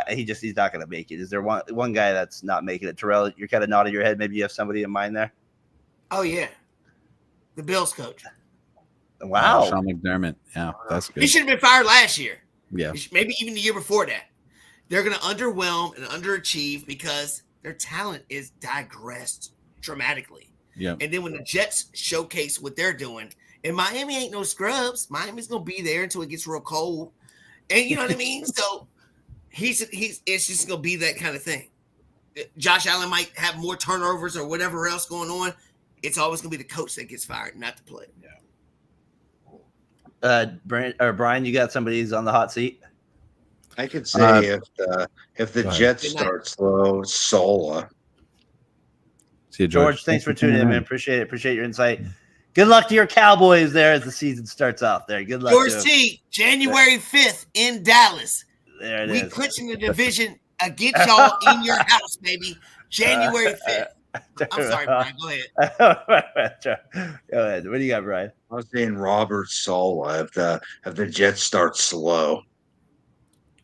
he's not going to make it. Is there one guy that's not making it? Terrell, you're kind of nodding your head. Maybe you have somebody in mind there. Oh yeah, the Bills coach. Wow, Sean McDermott. Yeah, that's good. He should have been fired last year. Yeah, maybe even the year before that. They're going to underwhelm and underachieve because their talent is digressed dramatically. Yeah. And then when the Jets showcase what they're doing, and Miami ain't no scrubs. Miami's gonna be there until it gets real cold. And you know what I mean? So it's just gonna be that kind of thing. Josh Allen might have more turnovers or whatever else going on. It's always gonna be the coach that gets fired, not the player. Brian, you got somebody who's on the hot seat? I could say if the Jets start slow, Sola. See you, George, thanks for tuning in, man. Appreciate it. Appreciate your insight. Good luck to your Cowboys there as the season starts off there. Good luck. George T, January 5th in Dallas. There it is. We clinching the division against y'all in your house, baby. January 5th. I'm sorry, Brian. Go ahead. Go ahead. What do you got, Brian? I was saying Robert Sola if the Jets start slow.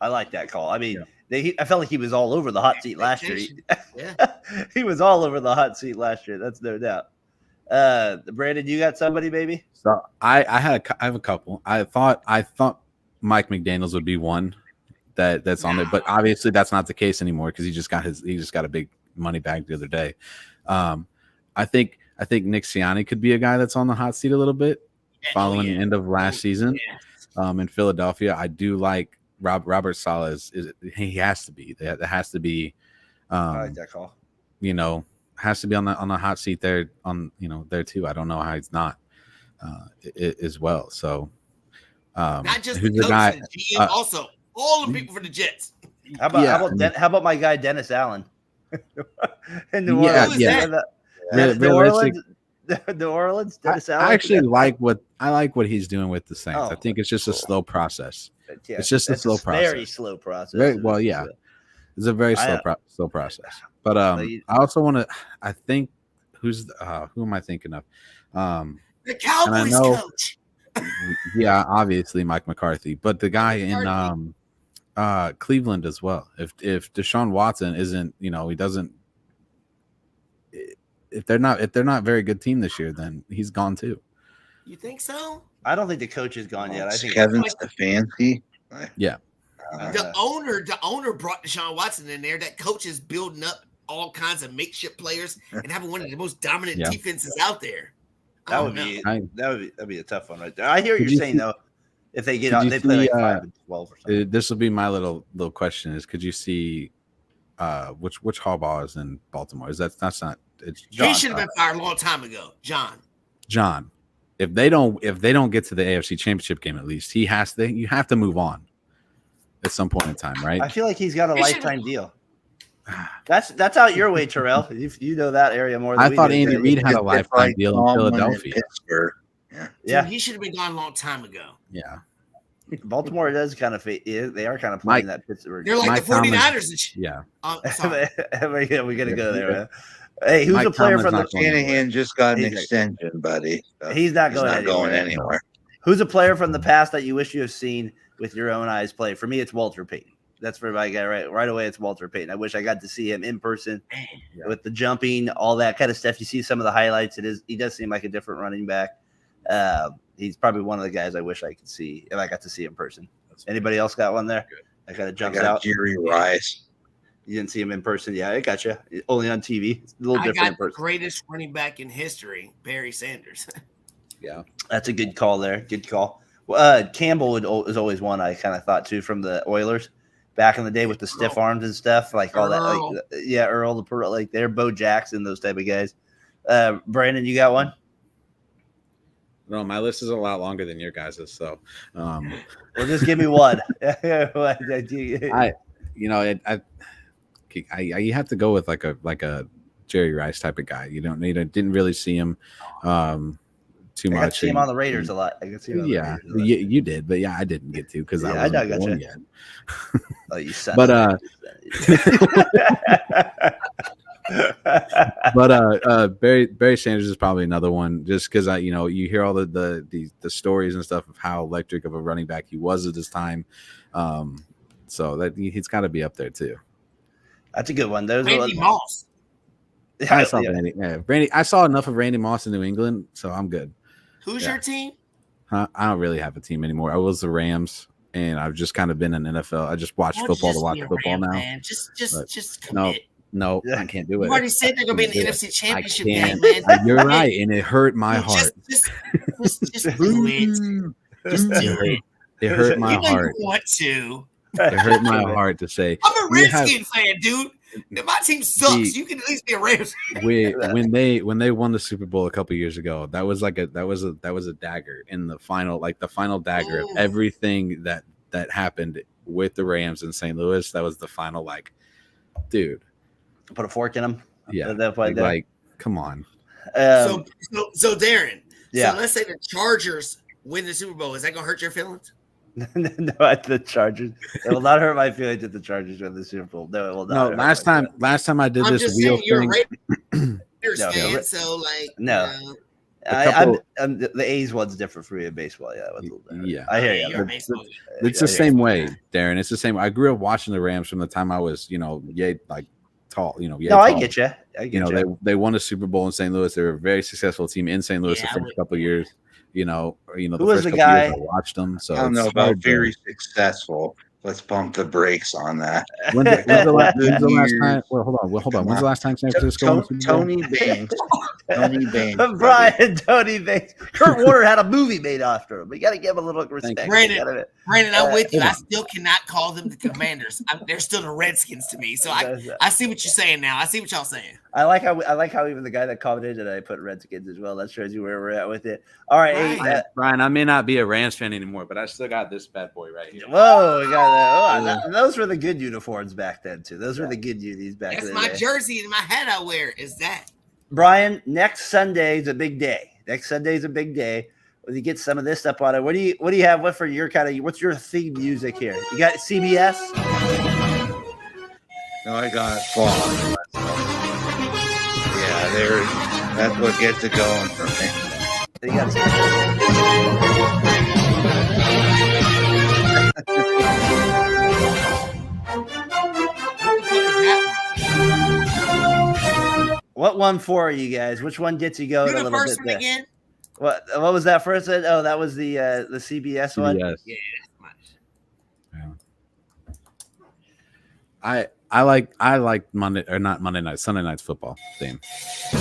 I like that call. I mean, I felt like he was all over the hot seat last year. Yeah. He was all over the hot seat last year. That's no doubt. Brandon, you got somebody, baby? So I have a couple. I thought Mike McDaniels would be one that's on there, but obviously that's not the case anymore because he just got a big money bag the other day. I think Nick Sirianni could be a guy that's on the hot seat a little bit following the end of last season. In Philadelphia, I do like Robert Saleh. He has to be. That has to be. I like that call. You know, has to be on the hot seat there there too. I don't know how he's not as well. So Not just who's the coach guy? and the GM, also all the people for the Jets. How about my guy Dennis Allen? In New Orleans. New Orleans. Dennis Allen. I actually like what he's doing with the Saints. I think it's just a slow process. Yeah, it's just a slow process. Very slow process. It's a very slow process. But I also want to. I think who am I thinking of? The Cowboys coach. Yeah, obviously Mike McCarthy, but the guy in Cleveland as well. If Deshaun Watson isn't, he doesn't. If they're not a very good team this year, then he's gone too. You think so? I don't think the coach is gone yet. I think Kevin Stefanski. Yeah. The owner brought Deshaun Watson in there. That coach is building up all kinds of makeshift players and having one of the most dominant defenses out there. That'd be a tough one right there. I hear what you're saying though. If they get on, they play like 5-12 or something. This will be my little question: is could you see which Harbaugh is in Baltimore? That's not. It's John. He should have been fired a long time ago, John. If they don't get to the AFC Championship game, at least you have to move on at some point in time, right? I feel like he's got a lifetime deal. That's out your way, Terrell. You know that area more than I thought Andy Reid had a lifetime deal in Philadelphia. Yeah, he should have been gone a long time ago. Yeah. Baltimore does kind of they are kind of playing that Pittsburgh. They're like the 49ers. Yeah. We got to go there, man. Hey, who's a player from the Shanahan just got an extension, buddy. So he's not going anywhere. Who's a player from the past that you wish you have seen with your own eyes play? For me, it's Walter Payton. That's for my guy right away. It's Walter Payton. I wish I got to see him in person with the jumping, all that kind of stuff. You see some of the highlights. He does seem like a different running back. He's probably one of the guys I wish I could see if I got to see in person. Anybody else got one there? That kind of jumps out. Jerry Rice. You didn't see him in person. Yeah, I got you. Only on TV. It's a little different in person. The greatest running back in history, Barry Sanders. Yeah, that's a good call there. Good call. Campbell is always one I kind of thought too from the Oilers back in the day with the stiff arms and stuff, like all that. Like, Earl, the Pearl, like they're Bo Jackson, those type of guys. Brandon, you got one? No, my list is a lot longer than your guys's. So, well, just give me one. You have to go with like a Jerry Rice type of guy. You don't need. Didn't really see him too much. I see him on the Raiders a lot. I can see him. You did, but I didn't get to because I got you. Yet. Oh, you son. But Barry Sanders is probably another one, just because you hear all the stories and stuff of how electric of a running back he was at this time. So that he's got to be up there too. That's a good one. Randy Moss. I saw Randy. Yeah, Randy. I saw enough of Randy Moss in New England, so I'm good. Who's your team? I don't really have a team anymore. I was the Rams, and I've just kind of been in NFL. I just watch football to watch football now. Man. Just commit. No, I can't do it. You already said they're gonna be in the NFC Championship game, man. You're right, and it hurt my heart. Just do it. Just do it. It hurt my heart. You want to? It hurt my heart to say. I'm a Redskin fan, dude. My team sucks. You can at least be a Rams. When they won the Super Bowl a couple years ago, that was a dagger in the final, like the final dagger of everything that happened with the Rams in St. Louis. That was the final, like, dude. Put a fork in them. Yeah, like come on. So Darren. Yeah. So let's say the Chargers win the Super Bowl. Is that gonna hurt your feelings? No, at the Chargers. It will not hurt my feelings if the Chargers win the Super Bowl. No, it will not. No, last time I did this wheel thing. Fan, so like no. The A's one's different for me in baseball. Yeah, I hear you. It's the same way, Darren. It's the same. I grew up watching the Rams from the time I was, tall. I get you. They won a Super Bowl in St. Louis. They were a very successful team in St. Louis the first couple of years. The who was first the guy? I watched them. So I don't know about very successful, let's pump the brakes on that. When's the last time? Well, Hold on. When's the last time San Francisco won the Super Bowl? Tony Banks. Tony Banks. Brian, Tony Banks. Kurt Warner had a movie made after him. We got to give him a little respect. Brandon, I'm with you. I still cannot call them the Commanders. They're still the Redskins to me. So I see what you're saying now. I see what y'all saying. I like how even the guy that commented today put Redskins as well. That shows you where we're at with it. All right, Brian. I may not be a Rams fan anymore, but I still got this bad boy right here. Whoa, we got that. Oh, those were the good uniforms back then too. Those were the good unis back then. That's my jersey and my hat I wear. Is that? Brian, next Sunday is a big day. When you get some of this stuff on it, what do you have? What's your theme music here? You got CBS? No, I got Fox. Yeah, that's what gets it going for me. You got What one for you guys? Which one gets you going a little bit there? Again? What was that first? Oh, that was the CBS one. Yeah. I like Sunday night's football theme. See,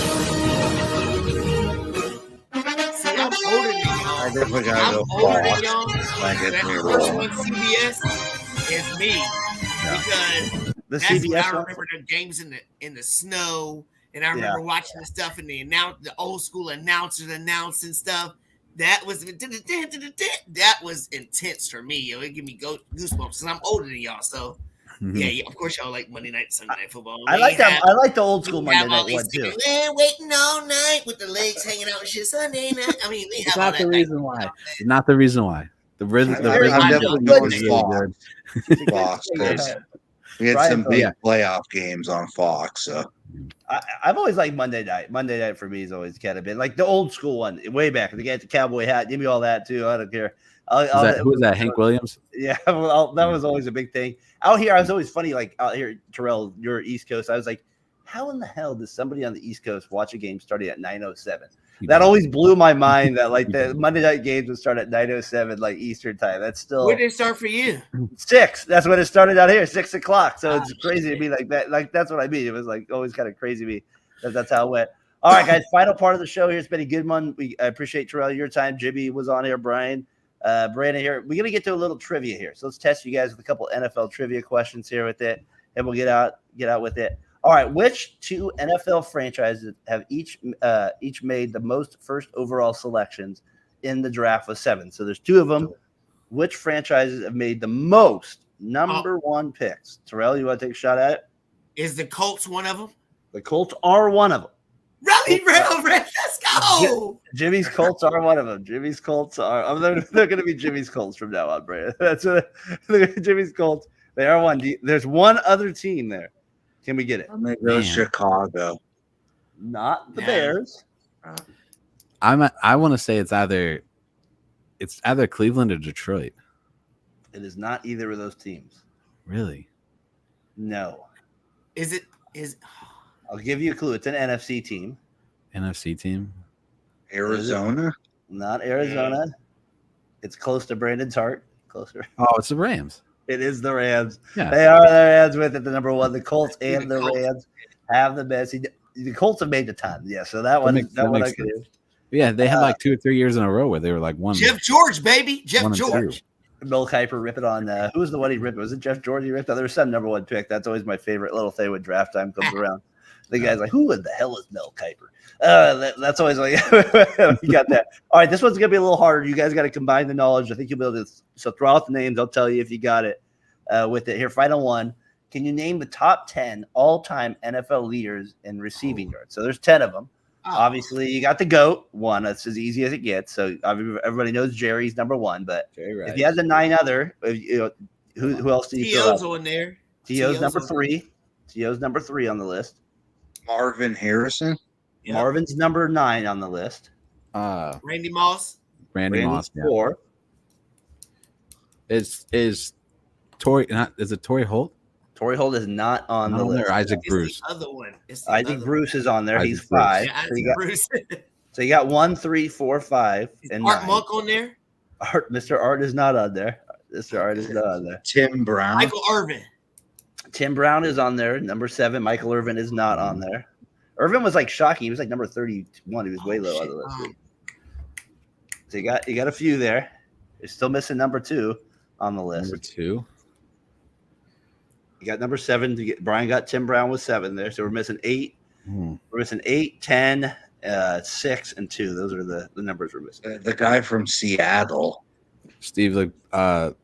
I'm older than y'all. I definitely gotta go older than y'all. That first one, CBS, is me because the that's CBS when I one? remember the games in the snow. And I remember watching the stuff and the old school announcers announcing stuff. That was intense for me. It gave me goosebumps because I'm older than y'all. So yeah, of course y'all like Monday night, Sunday night football. I like that. I like the old school Monday night one too. Waiting all night with the legs hanging out and shit. Sunday night. I mean, we have not the reason why. Not the reason why. The rhythm. I'm definitely going Fox because we had some big playoff games on Fox. So. I've always liked Monday night. Monday night for me has always kind of been like the old school one, way back. The guy with the cowboy hat, give me all that too. I don't care. Who was that? Hank Williams? Yeah, well, that was always a big thing. Out here, I was always funny. Like out here, Terrell, you're East Coast. I was like, how in the hell does somebody on the East Coast watch a game starting at 9:07? That always blew my mind. That like the Monday night games would start at 9:07, like Eastern time. That's still where did it start for you? 6. That's when it started out here, 6 o'clock. So it's crazy to me like that. Like that's what I mean. It was like always kind of crazy to me. That's how it went. All right, guys. Final part of the show here. It's been a good one. I appreciate Terrell your time. Jimmy was on here. Brian, Brandon here. We're gonna get to a little trivia here. So let's test you guys with a couple NFL trivia questions here with it, and we'll get out with it. All right, which 2 NFL franchises have each made the most first overall selections in the draft with 7? So there's 2 of them. Which franchises have made the most number 1 picks? Terrell, you want to take a shot at it? Is the Colts one of them? The Colts are one of them. Really, let's go. Jimmy's Colts are one of them. Jimmy's Colts are. They're going to be Jimmy's Colts from now on, Brandon. That's what Jimmy's Colts. They are one. There's one other team there. Can we get it? I'm gonna go Chicago. Not the Bears. I want to say it's either Cleveland or Detroit. It is not either of those teams. Really? No. Is I'll give you a clue. It's an NFC team. NFC team? Arizona? Not Arizona. It's close to Brandon's heart. Closer. Oh, it's the Rams. It is the Rams. Yeah. They are the Rams with it. The number 1. The Colts and the Rams have the best. The Colts have made the ton. Yeah, so that one I could do. Yeah, they had like 2 or 3 years in a row where they were like one. Jeff George, baby. Jeff George. Mel Kiper ripping on who was the one he ripped? Was it Jeff George he ripped on? There was some number 1 pick. That's always my favorite little thing when draft time comes around. The guy's like, who in the hell is Mel Kiper? That's always like, you got that. All right, this one's going to be a little harder. You guys got to combine the knowledge. I think you'll be able to. So throw out the names. I'll tell you if you got it with it. Here, final one. Can you name the top 10 all-time NFL leaders in receiving yards? So there's 10 of them. Oh. Obviously, you got the GOAT, 1. That's as easy as it gets. So everybody knows Jerry's number 1. But if you had the 9 other, who else do you throw out? T.O.'s on there. T.O.'s number 3. T.O.'s number 3 on the list. Marvin Harrison. Yep. Marvin's number 9 on the list. Randy Moss. Randy Moss. 4. Is Torrey not? Is it Torrey Holt? Torrey Holt is not on the list. Or Isaac Bruce. The other one. Isaac Bruce is on there. He's 5. Yeah, so you got 1, 3, 4, 5. Is and Art 9. Monk on there? Mr. Art is not on there. Mr. Art is not on there. Tim Brown. Michael Irvin. Tim Brown is on there. Number 7. Michael Irvin is not on there. Irvin was like shocking. He was like number 31. He was way low on the list. So you got a few there. You're still missing number 2 on the list. Number 2. You got number 7. Brian got Tim Brown with 7 there. So we're missing 8. We're missing 8, 10, 6, and 2. Those are the numbers we're missing. The guy from Seattle. Steve, Nope.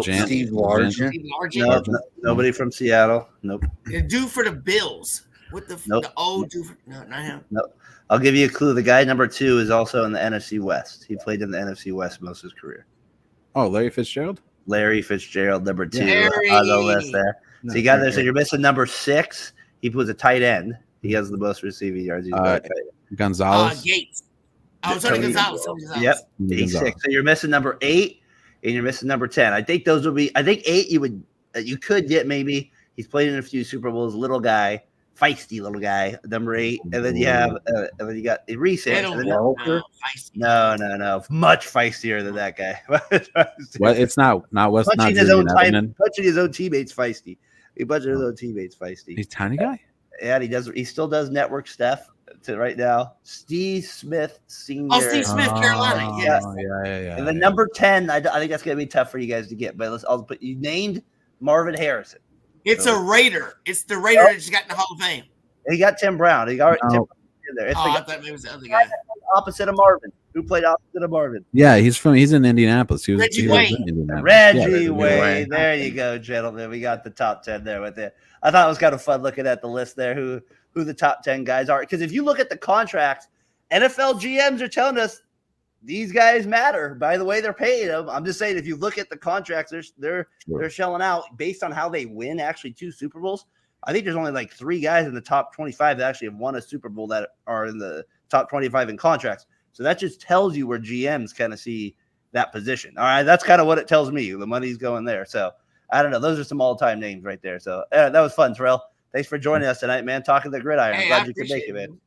Steve Largent. Nope. Nobody from Seattle. Nope. The dude for the Bills. What the Nope. the old dude? No, not him. Nope. I'll give you a clue. The guy number 2 is also in the NFC West. He played in the NFC West most of his career. Oh, Larry Fitzgerald? Larry Fitzgerald, number 2 Larry. on the list there. So you got there. So you're missing number 6. He was a tight end. He has the most receiving yards. He's a tight end. Gonzalez. Gates. I was talking Gonzalez. Yep. He's 6. So you're missing number 8 and you're missing number 10. I think those would be. I think 8 you could get maybe. He's played in a few Super Bowls. Little guy, feisty little guy. Number 8, and then you have and then you got Reese. No, much feistier than that guy. Well, it's not West. Punching his own teammates feisty. He punches his own teammates feisty. He's a tiny guy. Yeah, he does. He still does network stuff to right now. Steve Smith Senior. Oh, Steve Smith, Carolina. Yes. Yeah. And then number 10, I think that's gonna be tough for you guys to get. But I'll put you named Marvin Harrison. It's a Raider. It's the Raider that just got in the Hall of Fame. He got Tim Brown. He got Tim Brown in there. It's I the thought maybe it was the other guy. opposite of Marvin. Who played opposite of Marvin? Yeah, he's in Indianapolis. He was Reggie in Wayne. Indianapolis. Reggie Yeah, Wayne. There you go, gentlemen. We got the top 10 there with it. I thought it was kind of fun looking at the list there, who the top 10 guys are. Because if you look at the contracts, NFL GMs are telling us these guys matter by the way they're paying them. I'm just saying, if you look at the contracts, they're shelling out based on how they win actually 2 Super Bowls. I think there's only like 3 guys in the top 25 that actually have won a Super Bowl that are in the top 25 in contracts. So that just tells you where GMs kind of see that position. All right, that's kind of what it tells me. The money's going there. So I don't know. Those are some all-time names right there. So that was fun, Terrell. Thanks for joining us tonight, man. Talking the Gridiron. I'm glad you could make it, man.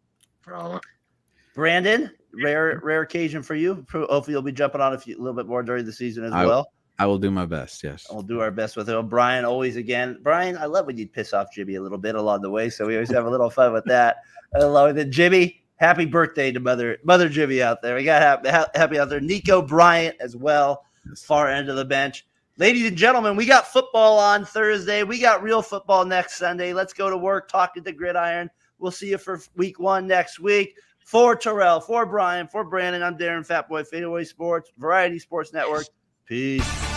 Brandon, rare occasion for you. Hopefully you'll be jumping on a little bit more during the season as well. I will do my best, yes. We'll do our best with it. Brian, always again. Brian, I love when you piss off Jimmy a little bit along the way, so we always have a little fun with that. I love it. Jimmy, happy birthday to Mother Jimmy out there. We got happy out there. Nico Bryant as well, far end of the bench. Ladies and gentlemen, we got football on Thursday. We got real football next Sunday. Let's go to work, talking to Gridiron. We'll see you for week 1 next week. For Terrell, for Brian, for Brandon, I'm Darren Fatboy, Fadeaway Sports, Variety Sports Network. Peace.